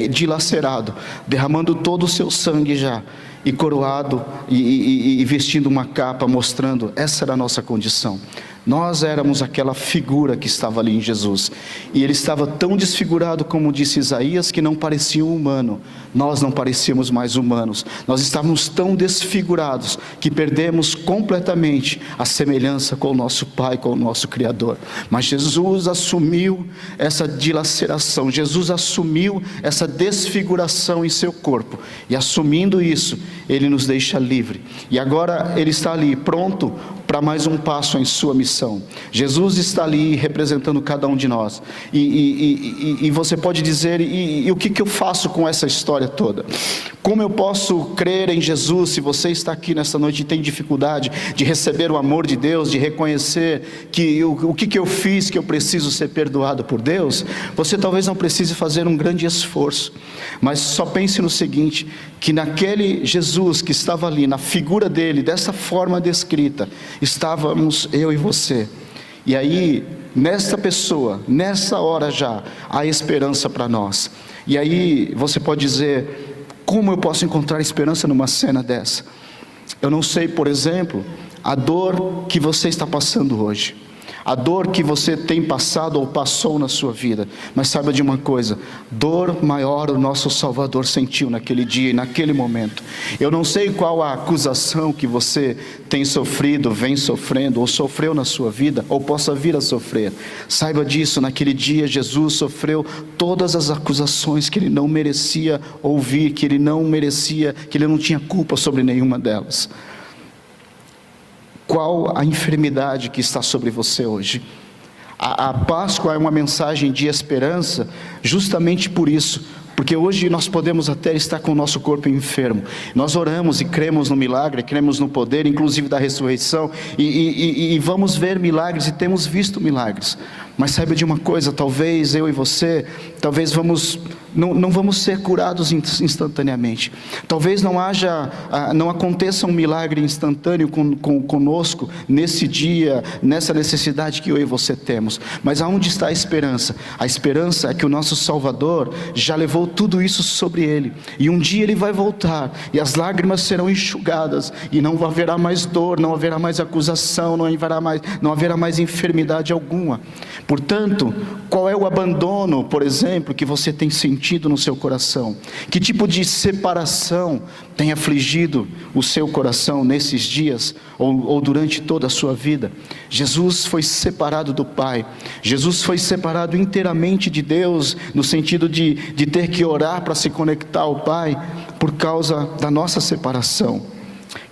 dilacerado, derramando todo o seu sangue já, e coroado e vestindo uma capa, mostrando: essa era a nossa condição. Nós éramos aquela figura que estava ali em Jesus, e ele estava tão desfigurado, como disse Isaías, que não parecia um humano. Nós não parecíamos mais humanos, nós estávamos tão desfigurados que perdemos completamente a semelhança com o nosso Pai, com o nosso Criador. Mas Jesus assumiu essa dilaceração, Jesus assumiu essa desfiguração em seu corpo, e assumindo isso, ele nos deixa livre. E agora ele está ali, pronto para mais um passo em sua missão. Jesus está ali representando cada um de nós. E você pode dizer: e o que eu faço com essa história toda? Como eu posso crer em Jesus se você está aqui nessa noite e tem dificuldade de receber o amor de Deus, de reconhecer que o que eu fiz, que eu preciso ser perdoado por Deus? Você talvez não precise fazer um grande esforço, mas só pense no seguinte: que naquele Jesus que estava ali, na figura dele, dessa forma descrita, estávamos eu e você. E aí, nesta pessoa, nessa hora já, há esperança para nós. E aí você pode dizer: como eu posso encontrar esperança numa cena dessa? Eu não sei, por exemplo, a dor que você está passando hoje, a dor que você tem passado ou passou na sua vida, mas saiba de uma coisa: dor maior o nosso Salvador sentiu naquele dia e naquele momento. Eu não sei qual a acusação que você tem sofrido, vem sofrendo, ou sofreu na sua vida, ou possa vir a sofrer. Saiba disso: naquele dia Jesus sofreu todas as acusações que ele não merecia ouvir, que ele não merecia, que ele não tinha culpa sobre nenhuma delas. Qual a enfermidade que está sobre você hoje? A Páscoa é uma mensagem de esperança justamente por isso, porque hoje nós podemos até estar com o nosso corpo enfermo. Nós oramos e cremos no milagre, cremos no poder, inclusive da ressurreição, e vamos ver milagres, e temos visto milagres. Mas saiba de uma coisa, talvez eu e você, talvez não vamos ser curados instantaneamente. Talvez não aconteça um milagre instantâneo conosco, nesse dia, nessa necessidade que eu e você temos. Mas aonde está a esperança? A esperança é que o nosso Salvador já levou tudo isso sobre Ele. E um dia Ele vai voltar, e as lágrimas serão enxugadas, e não haverá mais dor, não haverá mais acusação, não haverá mais enfermidade alguma. Portanto, qual é o abandono, por exemplo, que você tem sentido no seu coração? Que tipo de separação tem afligido o seu coração nesses dias, ou durante toda a sua vida? Jesus foi separado do Pai. Jesus foi separado inteiramente de Deus, no sentido de ter que orar para se conectar ao Pai, por causa da nossa separação.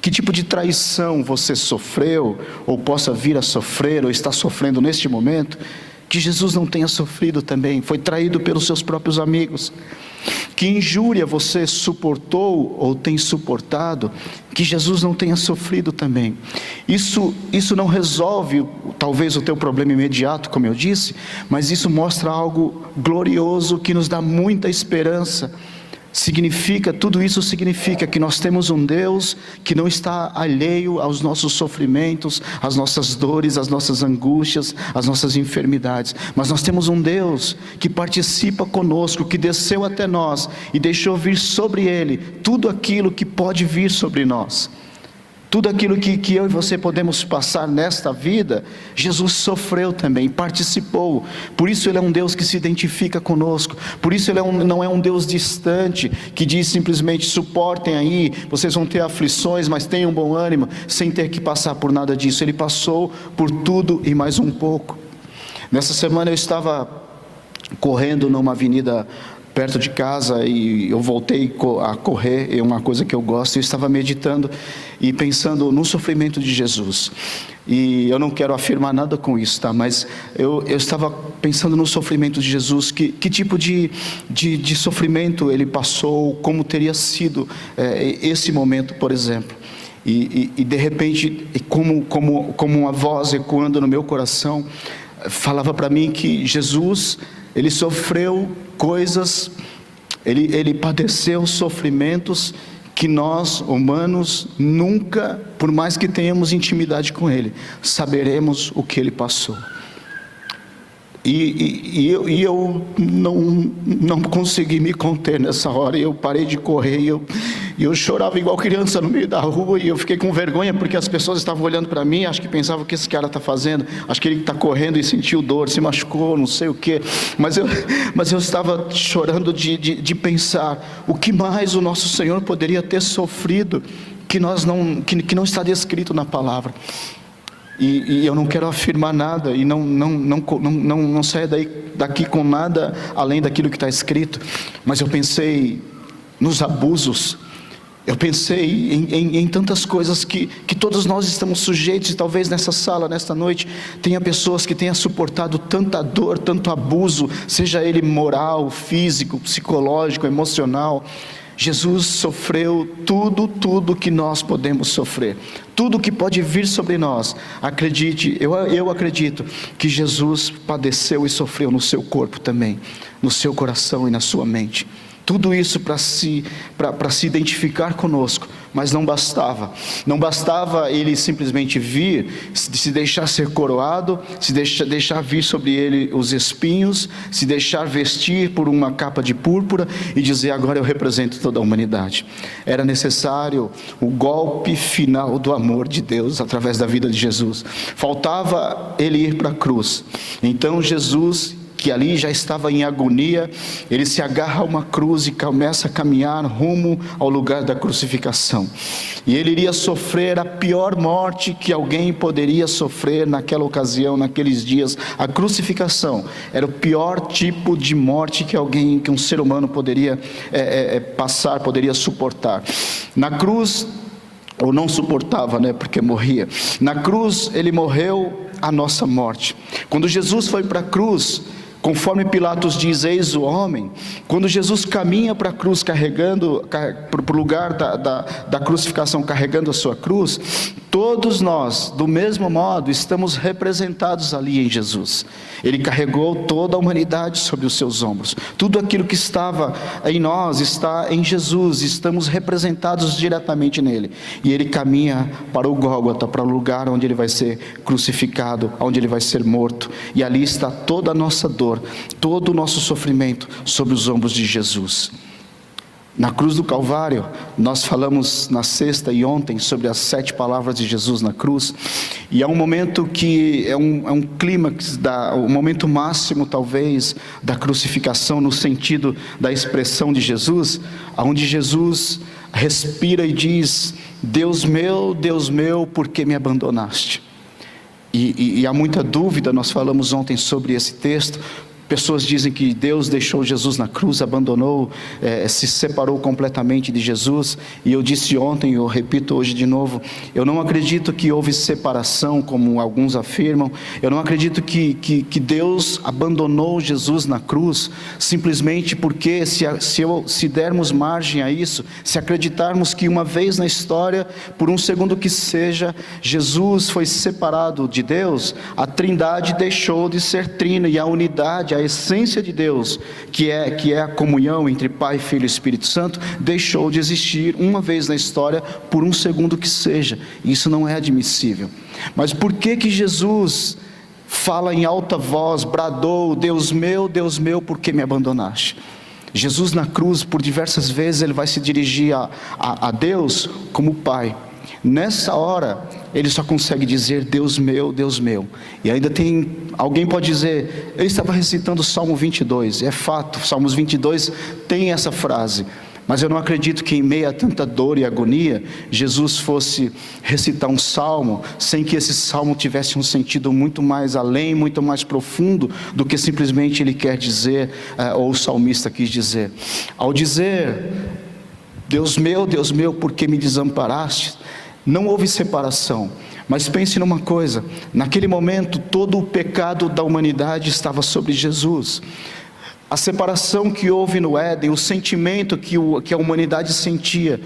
Que tipo de traição você sofreu, ou possa vir a sofrer, ou está sofrendo neste momento, que Jesus não tenha sofrido também? Foi traído pelos seus próprios amigos. Que injúria você suportou, ou tem suportado, que Jesus não tenha sofrido também? Isso não resolve talvez o teu problema imediato, como eu disse, mas isso mostra algo glorioso que nos dá muita esperança. Tudo isso significa que nós temos um Deus que não está alheio aos nossos sofrimentos, às nossas dores, às nossas angústias, às nossas enfermidades. Mas nós temos um Deus que participa conosco, que desceu até nós e deixou vir sobre Ele tudo aquilo que pode vir sobre nós. Tudo aquilo que eu e você podemos passar nesta vida, Jesus sofreu também, participou. Por isso Ele é um Deus que se identifica conosco. Por isso Ele não é um Deus distante, que diz simplesmente: suportem aí, vocês vão ter aflições, mas tenham bom ânimo, sem ter que passar por nada disso. Ele passou por tudo e mais um pouco. Nessa semana eu estava correndo numa avenida perto de casa, e eu voltei a correr, é uma coisa que eu gosto. Eu estava meditando e pensando no sofrimento de Jesus, e eu não quero afirmar nada com isso, tá? Mas eu estava pensando no sofrimento de Jesus, que tipo de sofrimento Ele passou, como teria sido esse momento, por exemplo. E de repente, como uma voz ecoando no meu coração, falava para mim que Jesus, Ele sofreu coisas, ele padeceu sofrimentos que nós, humanos, nunca, por mais que tenhamos intimidade com Ele, saberemos o que Ele passou. E eu não consegui me conter nessa hora, e eu parei de correr, e eu chorava igual criança no meio da rua, e eu fiquei com vergonha, porque as pessoas estavam olhando para mim, acho que pensavam: o que esse cara está fazendo? Acho que ele está correndo e sentiu dor, se machucou, não sei o que. Mas eu estava chorando de pensar o que mais o nosso Senhor poderia ter sofrido, que não está descrito na palavra. E eu não quero afirmar nada, e não saia daqui com nada além daquilo que está escrito. Mas eu pensei nos abusos, eu pensei em tantas coisas que todos nós estamos sujeitos, e talvez nessa sala, nesta noite, tenha pessoas que tenham suportado tanta dor, tanto abuso, seja ele moral, físico, psicológico, emocional. Jesus sofreu tudo que nós podemos sofrer, tudo que pode vir sobre nós. Acredite, eu acredito que Jesus padeceu e sofreu no seu corpo também, no seu coração e na sua mente. Tudo isso para se identificar conosco, mas não bastava Ele simplesmente vir, se deixar ser coroado, se deixar vir sobre Ele os espinhos, se deixar vestir por uma capa de púrpura e dizer: agora eu represento toda a humanidade. Era necessário o golpe final do amor de Deus através da vida de Jesus. Faltava Ele ir para a cruz. Então Jesus, que ali já estava em agonia, Ele se agarra a uma cruz e começa a caminhar rumo ao lugar da crucificação. E Ele iria sofrer a pior morte que alguém poderia sofrer naquela ocasião, naqueles dias. A crucificação era o pior tipo de morte que um ser humano poderia passar, poderia suportar. Na cruz, ou não suportava, porque morria. Na cruz Ele morreu a nossa morte. Quando Jesus foi para a cruz, conforme Pilatos diz: eis o homem. Quando Jesus caminha para a cruz, para o lugar da crucificação, carregando a sua cruz, Todos nós, do mesmo modo, estamos representados ali em Jesus. Ele carregou toda a humanidade sobre os seus ombros. Tudo aquilo que estava em nós está em Jesus. Estamos representados diretamente nele. E ele caminha para o Gólgota, para o lugar onde ele vai ser crucificado, onde ele vai ser morto. E ali está toda a nossa dor, todo o nosso sofrimento sobre os ombros de Jesus. Na cruz do Calvário, nós falamos na sexta e ontem sobre as 7 palavras de Jesus na cruz, e é um momento que é um clímax, o momento máximo talvez da crucificação, no sentido da expressão de Jesus, onde Jesus respira e diz: Deus meu, por que me abandonaste? E há muita dúvida, nós falamos ontem sobre esse texto. Pessoas dizem que Deus deixou Jesus na cruz, abandonou, se separou completamente de Jesus. E eu disse ontem, eu repito hoje de novo, eu não acredito que houve separação, como alguns afirmam. Eu não acredito que Deus abandonou Jesus na cruz, simplesmente porque se dermos margem a isso, se acreditarmos que uma vez na história, por um segundo que seja, Jesus foi separado de Deus, a Trindade deixou de ser trina, e a unidade, a essência de Deus, que é a comunhão entre Pai, Filho e Espírito Santo, deixou de existir uma vez na história, por um segundo que seja. Isso não é admissível. Mas por que Jesus fala em alta voz, bradou: Deus meu, por que me abandonaste? Jesus na cruz, por diversas vezes, ele vai se dirigir a Deus como Pai. Nessa hora, ele só consegue dizer: Deus meu, e ainda alguém pode dizer, ele estava recitando o Salmo 22, é fato, Salmos 22 tem essa frase, mas eu não acredito que em meio a tanta dor e agonia, Jesus fosse recitar um salmo, sem que esse salmo tivesse um sentido muito mais além, muito mais profundo, do que simplesmente ele quer dizer, ou o salmista quis dizer. Ao dizer: Deus meu, por que me desamparaste? Não houve separação, mas pense numa coisa: naquele momento todo o pecado da humanidade estava sobre Jesus. A separação que houve no Éden, o sentimento que a humanidade sentia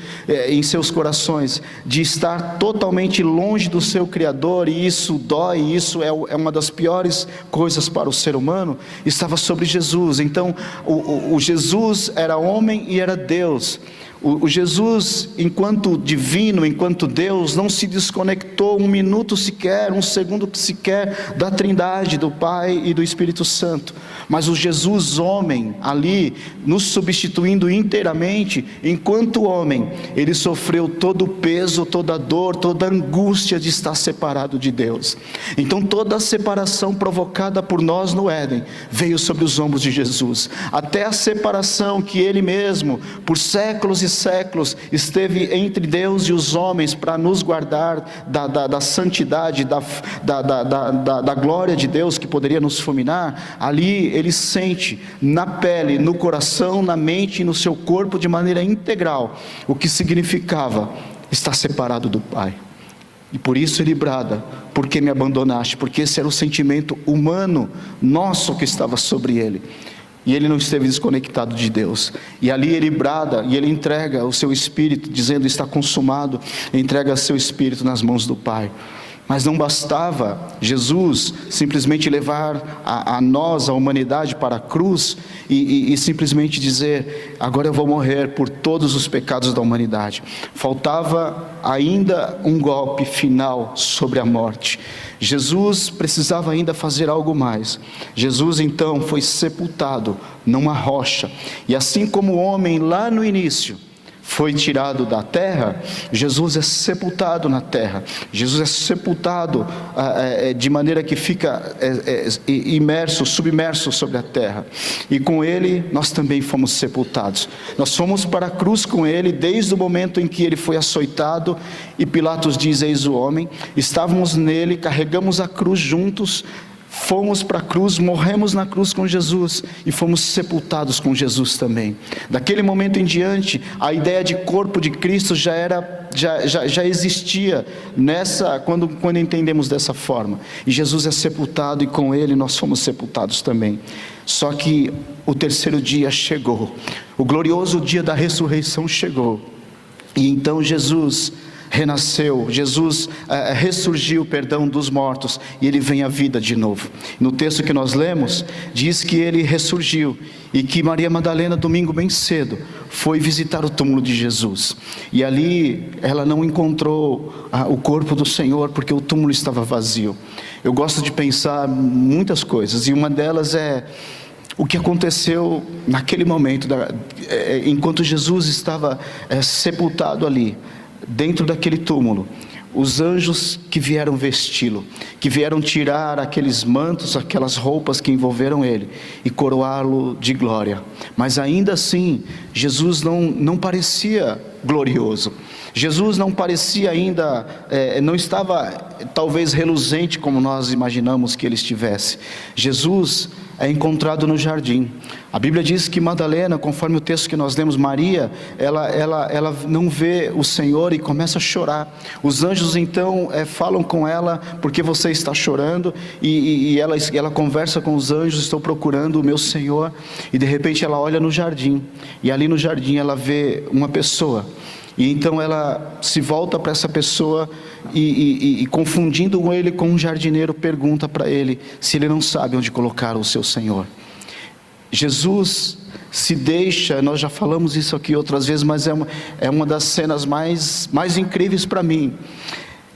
em seus corações, de estar totalmente longe do seu Criador, e isso dói, isso é uma das piores coisas para o ser humano, estava sobre Jesus. Então o Jesus era homem e era Deus. O Jesus, enquanto divino, enquanto Deus, não se desconectou um minuto sequer, um segundo sequer da Trindade, do Pai e do Espírito Santo. Mas o Jesus homem, ali, nos substituindo inteiramente, enquanto homem, ele sofreu todo o peso, toda a dor, toda a angústia de estar separado de Deus. Então toda a separação provocada por nós no Éden, veio sobre os ombros de Jesus. Até a separação que ele mesmo, por séculos e séculos, esteve entre Deus e os homens, para nos guardar da santidade, da glória de Deus que poderia nos fulminar. Ali ele sente na pele, no coração, na mente e no seu corpo, de maneira integral, o que significava estar separado do Pai. E por isso ele brada: por que me abandonaste? Porque esse era o sentimento humano nosso que estava sobre ele. E ele não esteve desconectado de Deus. E ali ele brada e ele entrega o seu espírito, dizendo: está consumado. Entrega seu espírito nas mãos do Pai. Mas não bastava Jesus simplesmente levar a nós, a humanidade, para a cruz e simplesmente dizer: agora eu vou morrer por todos os pecados da humanidade. Faltava ainda um golpe final sobre a morte. Jesus precisava ainda fazer algo mais. Jesus então foi sepultado numa rocha. E assim como o homem lá no início foi tirado da terra, Jesus é sepultado na terra. Jesus é sepultado de maneira que fica submerso sobre a terra. E com ele nós também fomos sepultados. Nós fomos para a cruz com ele desde o momento em que ele foi açoitado, e Pilatos diz: eis o homem. Estávamos nele, carregamos a cruz juntos, fomos para a cruz, morremos na cruz com Jesus e fomos sepultados com Jesus também. Daquele momento em diante, a ideia de corpo de Cristo já existia quando entendemos dessa forma. E Jesus é sepultado, e com ele nós fomos sepultados também. Só que o terceiro dia chegou, o glorioso dia da ressurreição chegou. E então Jesus renasceu, Jesus ressurgiu, perdão, dos mortos, e ele vem à vida de novo. No texto que nós lemos, diz que ele ressurgiu, e que Maria Madalena, domingo bem cedo, foi visitar o túmulo de Jesus, e ali ela não encontrou o corpo do Senhor, porque o túmulo estava vazio. Eu gosto de pensar muitas coisas, e uma delas é o que aconteceu naquele momento, enquanto Jesus estava sepultado ali, dentro daquele túmulo. Os anjos que vieram vesti-lo, que vieram tirar aqueles mantos, aquelas roupas que envolveram ele e coroá-lo de glória. Mas ainda assim, Jesus não parecia glorioso. Jesus não parecia ainda, não estava talvez reluzente como nós imaginamos que ele estivesse. Jesus é encontrado no jardim. A Bíblia diz que Madalena, conforme o texto que nós lemos, Maria, ela não vê o Senhor e começa a chorar. Os anjos então falam com ela: porque você está chorando? E ela conversa com os anjos: estou procurando o meu Senhor. E de repente ela olha no jardim, e ali no jardim ela vê uma pessoa. E então ela se volta para essa pessoa e confundindo ele com um jardineiro, pergunta para ele se ele não sabe onde colocar o seu Senhor. Jesus se deixa, nós já falamos isso aqui outras vezes, mas é uma das cenas mais incríveis para mim,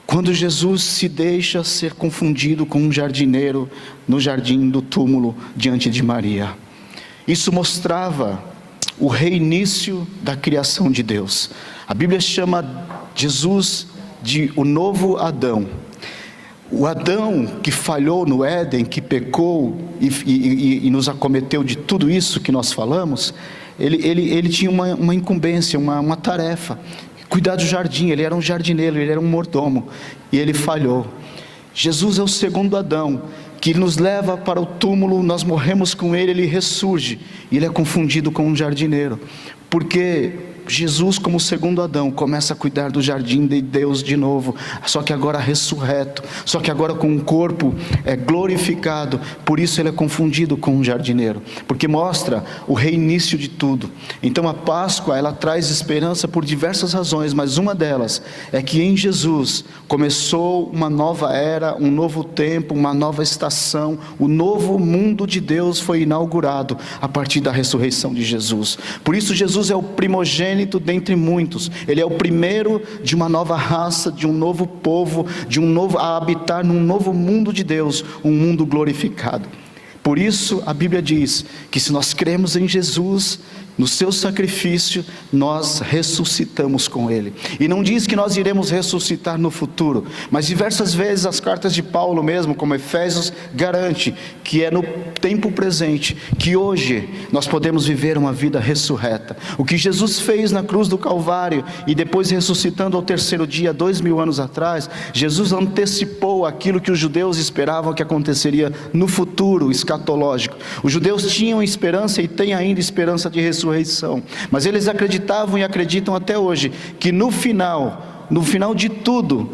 quando Jesus se deixa ser confundido com um jardineiro no jardim do túmulo diante de Maria. Isso mostrava o reinício da criação de Deus. A Bíblia chama Jesus de o novo Adão. O Adão que falhou no Éden, que pecou e nos acometeu de tudo isso que nós falamos, ele tinha uma incumbência, uma tarefa: cuidar do jardim. Ele era um jardineiro, ele era um mordomo, e ele falhou. Jesus é o segundo Adão, que nos leva para o túmulo, nós morremos com ele, ele ressurge, e ele é confundido com um jardineiro, porque Jesus, como segundo Adão, começa a cuidar do jardim de Deus de novo, só que agora ressurreto, só que agora com um corpo glorificado. Por isso ele é confundido com um jardineiro, porque mostra o reinício de tudo. Então a Páscoa, ela traz esperança por diversas razões, mas uma delas é que em Jesus começou uma nova era, um novo tempo, uma nova estação. O novo mundo de Deus foi inaugurado a partir da ressurreição de Jesus. Por isso Jesus é o primogênito dentre muitos. Ele é o primeiro de uma nova raça, de um novo povo, a habitar num novo mundo de Deus, um mundo glorificado. Por isso a Bíblia diz que se nós cremos em Jesus, no seu sacrifício, nós ressuscitamos com ele. E não diz que nós iremos ressuscitar no futuro, mas diversas vezes as cartas de Paulo mesmo, como Efésios, garante que é no tempo presente, que hoje nós podemos viver uma vida ressurreta. O que Jesus fez na cruz do Calvário e depois ressuscitando ao terceiro dia, 2000 anos atrás, Jesus antecipou aquilo que os judeus esperavam que aconteceria no futuro escatológico. Os judeus tinham esperança e têm ainda esperança de ressurreição, mas eles acreditavam e acreditam até hoje que no final de tudo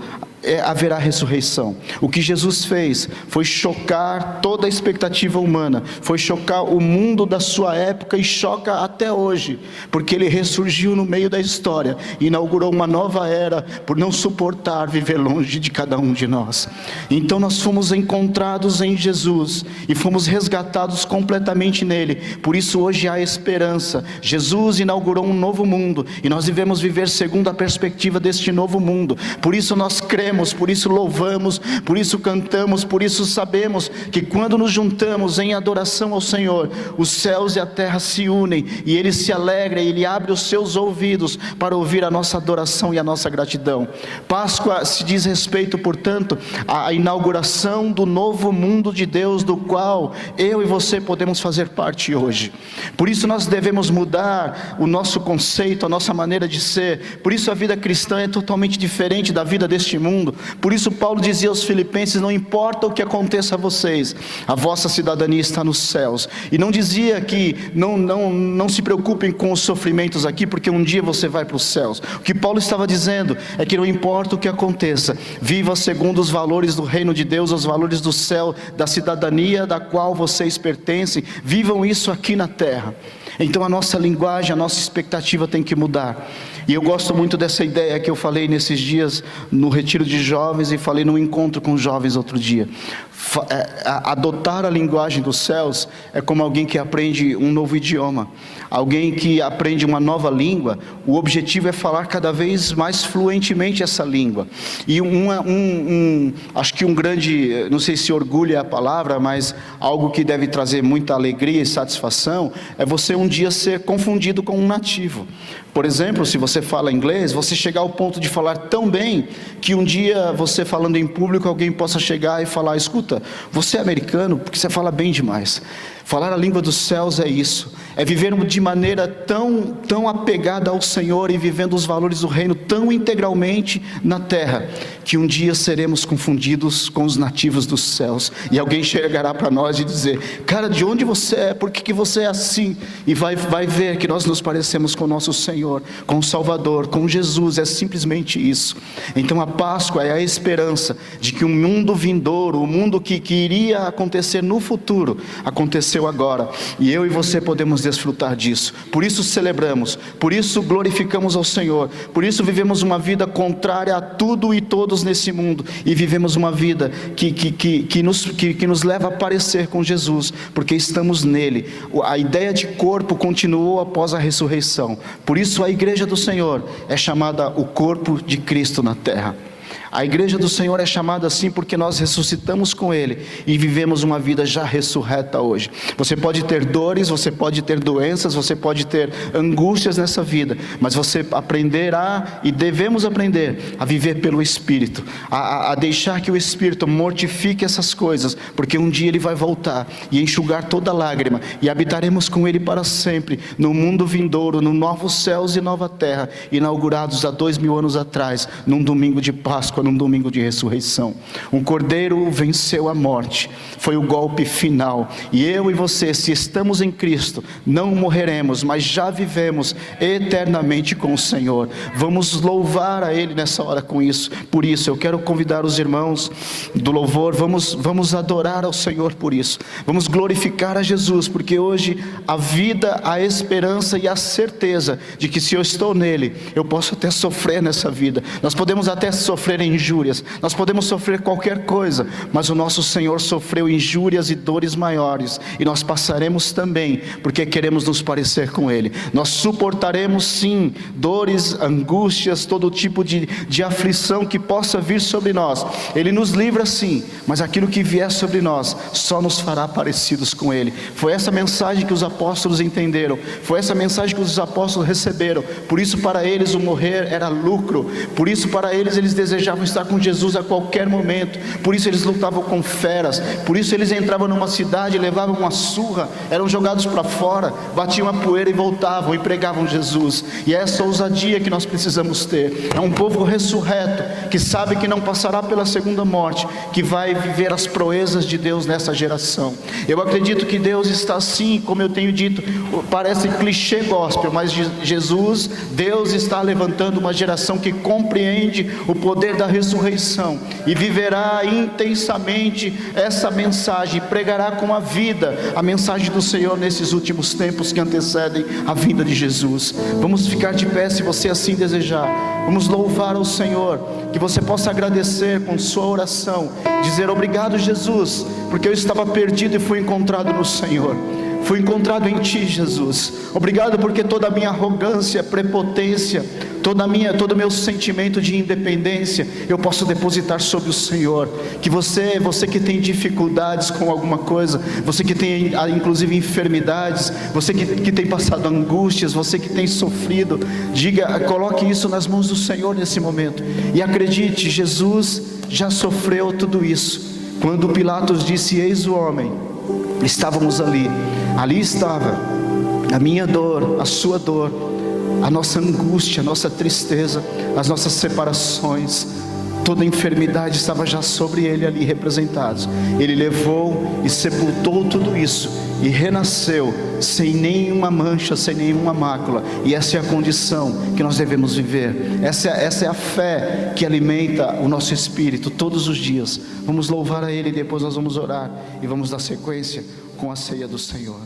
haverá ressurreição. O que Jesus fez foi chocar toda a expectativa humana, foi chocar o mundo da sua época e choca até hoje, porque ele ressurgiu no meio da história, inaugurou uma nova era, por não suportar viver longe de cada um de nós. Então nós fomos encontrados em Jesus e fomos resgatados completamente nele. Por isso hoje há esperança. Jesus inaugurou um novo mundo e nós devemos viver segundo a perspectiva deste novo mundo. Por isso nós cremos, por isso louvamos, por isso cantamos, por isso sabemos que quando nos juntamos em adoração ao Senhor, os céus e a terra se unem e ele se alegra e ele abre os seus ouvidos para ouvir a nossa adoração e a nossa gratidão. Páscoa se diz respeito, portanto, à inauguração do novo mundo de Deus, do qual eu e você podemos fazer parte hoje. Por isso nós devemos mudar o nosso conceito, a nossa maneira de ser. Por isso a vida cristã é totalmente diferente da vida deste mundo. Por isso Paulo dizia aos Filipenses: não importa o que aconteça a vocês, a vossa cidadania está nos céus. E não dizia que não se preocupem com os sofrimentos aqui, porque um dia você vai para os céus. O que Paulo estava dizendo é que não importa o que aconteça, viva segundo os valores do reino de Deus, os valores do céu, da cidadania da qual vocês pertencem. Vivam isso aqui na terra. Então a nossa linguagem, a nossa expectativa tem que mudar. E eu gosto muito dessa ideia que eu falei nesses dias no retiro de jovens e falei no encontro com jovens outro dia. Adotar a linguagem dos céus é como alguém que aprende um novo idioma, alguém que aprende uma nova língua. O objetivo é falar cada vez mais fluentemente essa língua. E acho que um grande, não sei se orgulho é a palavra, mas algo que deve trazer muita alegria e satisfação é você um dia ser confundido com um nativo. Por exemplo, se você fala inglês, você chegar ao ponto de falar tão bem que um dia você falando em público, alguém possa chegar e falar: escuta, você é americano porque você fala bem demais. Falar a língua dos céus é isso, é viver de maneira tão apegada ao Senhor e vivendo os valores do reino tão integralmente na terra, que um dia seremos confundidos com os nativos dos céus, e alguém chegará para nós e dizer: cara, de onde você é? Por que você é assim? E vai ver que nós nos parecemos com o nosso Senhor, com o Salvador, com Jesus. É simplesmente isso. Então a Páscoa é a esperança de que o mundo vindouro, o mundo que iria acontecer no futuro, aconteceu agora, e eu e você podemos desfrutar disso. Por isso celebramos, por isso glorificamos ao Senhor, por isso vivemos uma vida contrária a tudo e todos nesse mundo, e vivemos uma vida que nos leva a parecer com Jesus, porque estamos nele. A ideia de corpo continuou após a ressurreição. Por isso a igreja do Senhor é chamada o corpo de Cristo na terra. A igreja do Senhor é chamada assim porque nós ressuscitamos com Ele e vivemos uma vida já ressurreta hoje. Você pode ter dores, você pode ter doenças, você pode ter angústias nessa vida, mas você aprenderá, e devemos aprender, a viver pelo Espírito, a deixar que o Espírito mortifique essas coisas, porque um dia Ele vai voltar e enxugar toda lágrima, e habitaremos com Ele para sempre, no mundo vindouro, no novos céus e nova terra, inaugurados há 2000 anos atrás, num domingo de Páscoa, num domingo de ressurreição. Um cordeiro venceu a morte, foi o golpe final, e eu e você, se estamos em Cristo, não morreremos, mas já vivemos eternamente com o Senhor. Vamos louvar a Ele nessa hora com isso. Por isso eu quero convidar os irmãos do louvor, vamos adorar ao Senhor por isso, vamos glorificar a Jesus, porque hoje a vida, a esperança e a certeza de que se eu estou nele, eu posso até sofrer nessa vida. Nós podemos até sofrer injúrias, nós podemos sofrer qualquer coisa, mas o nosso Senhor sofreu injúrias e dores maiores, e nós passaremos também, porque queremos nos parecer com Ele. Nós suportaremos sim dores, angústias, todo tipo de aflição que possa vir sobre nós. Ele nos livra sim, mas aquilo que vier sobre nós só nos fará parecidos com Ele. Foi essa mensagem que os apóstolos entenderam, foi essa mensagem que os apóstolos receberam. Por isso para eles o morrer era lucro, por isso para eles desejavam estar com Jesus a qualquer momento, por isso eles lutavam com feras, por isso eles entravam numa cidade, levavam uma surra, eram jogados para fora, batiam a poeira e voltavam e pregavam Jesus. E é essa ousadia que nós precisamos ter. É um povo ressurreto, que sabe que não passará pela segunda morte, que vai viver as proezas de Deus nessa geração. Eu acredito que Deus está assim, como eu tenho dito, parece clichê gospel, mas Jesus, Deus está levantando uma geração que compreende o poder da ressurreição e viverá intensamente essa mensagem, pregará com a vida a mensagem do Senhor nesses últimos tempos que antecedem a vinda de Jesus. Vamos ficar de pé se você assim desejar, vamos louvar ao Senhor, que você possa agradecer com sua oração, dizer: obrigado Jesus, porque eu estava perdido e fui encontrado no Senhor. Fui encontrado em Ti, Jesus. Obrigado porque toda a minha arrogância, prepotência, todo o meu sentimento de independência, eu posso depositar sobre o Senhor. Que você que tem dificuldades com alguma coisa, você que tem inclusive enfermidades, você que tem passado angústias, você que tem sofrido, coloque isso nas mãos do Senhor nesse momento. E acredite, Jesus já sofreu tudo isso. Quando Pilatos disse: eis o homem, estávamos ali estava a minha dor, a sua dor, a nossa angústia, a nossa tristeza, as nossas separações, toda a enfermidade estava já sobre Ele ali representados. Ele levou e sepultou tudo isso e renasceu sem nenhuma mancha, sem nenhuma mácula. E essa é a condição que nós devemos viver. Essa é a fé que alimenta o nosso espírito todos os dias. Vamos louvar a Ele e depois nós vamos orar e vamos dar sequência com a ceia do Senhor.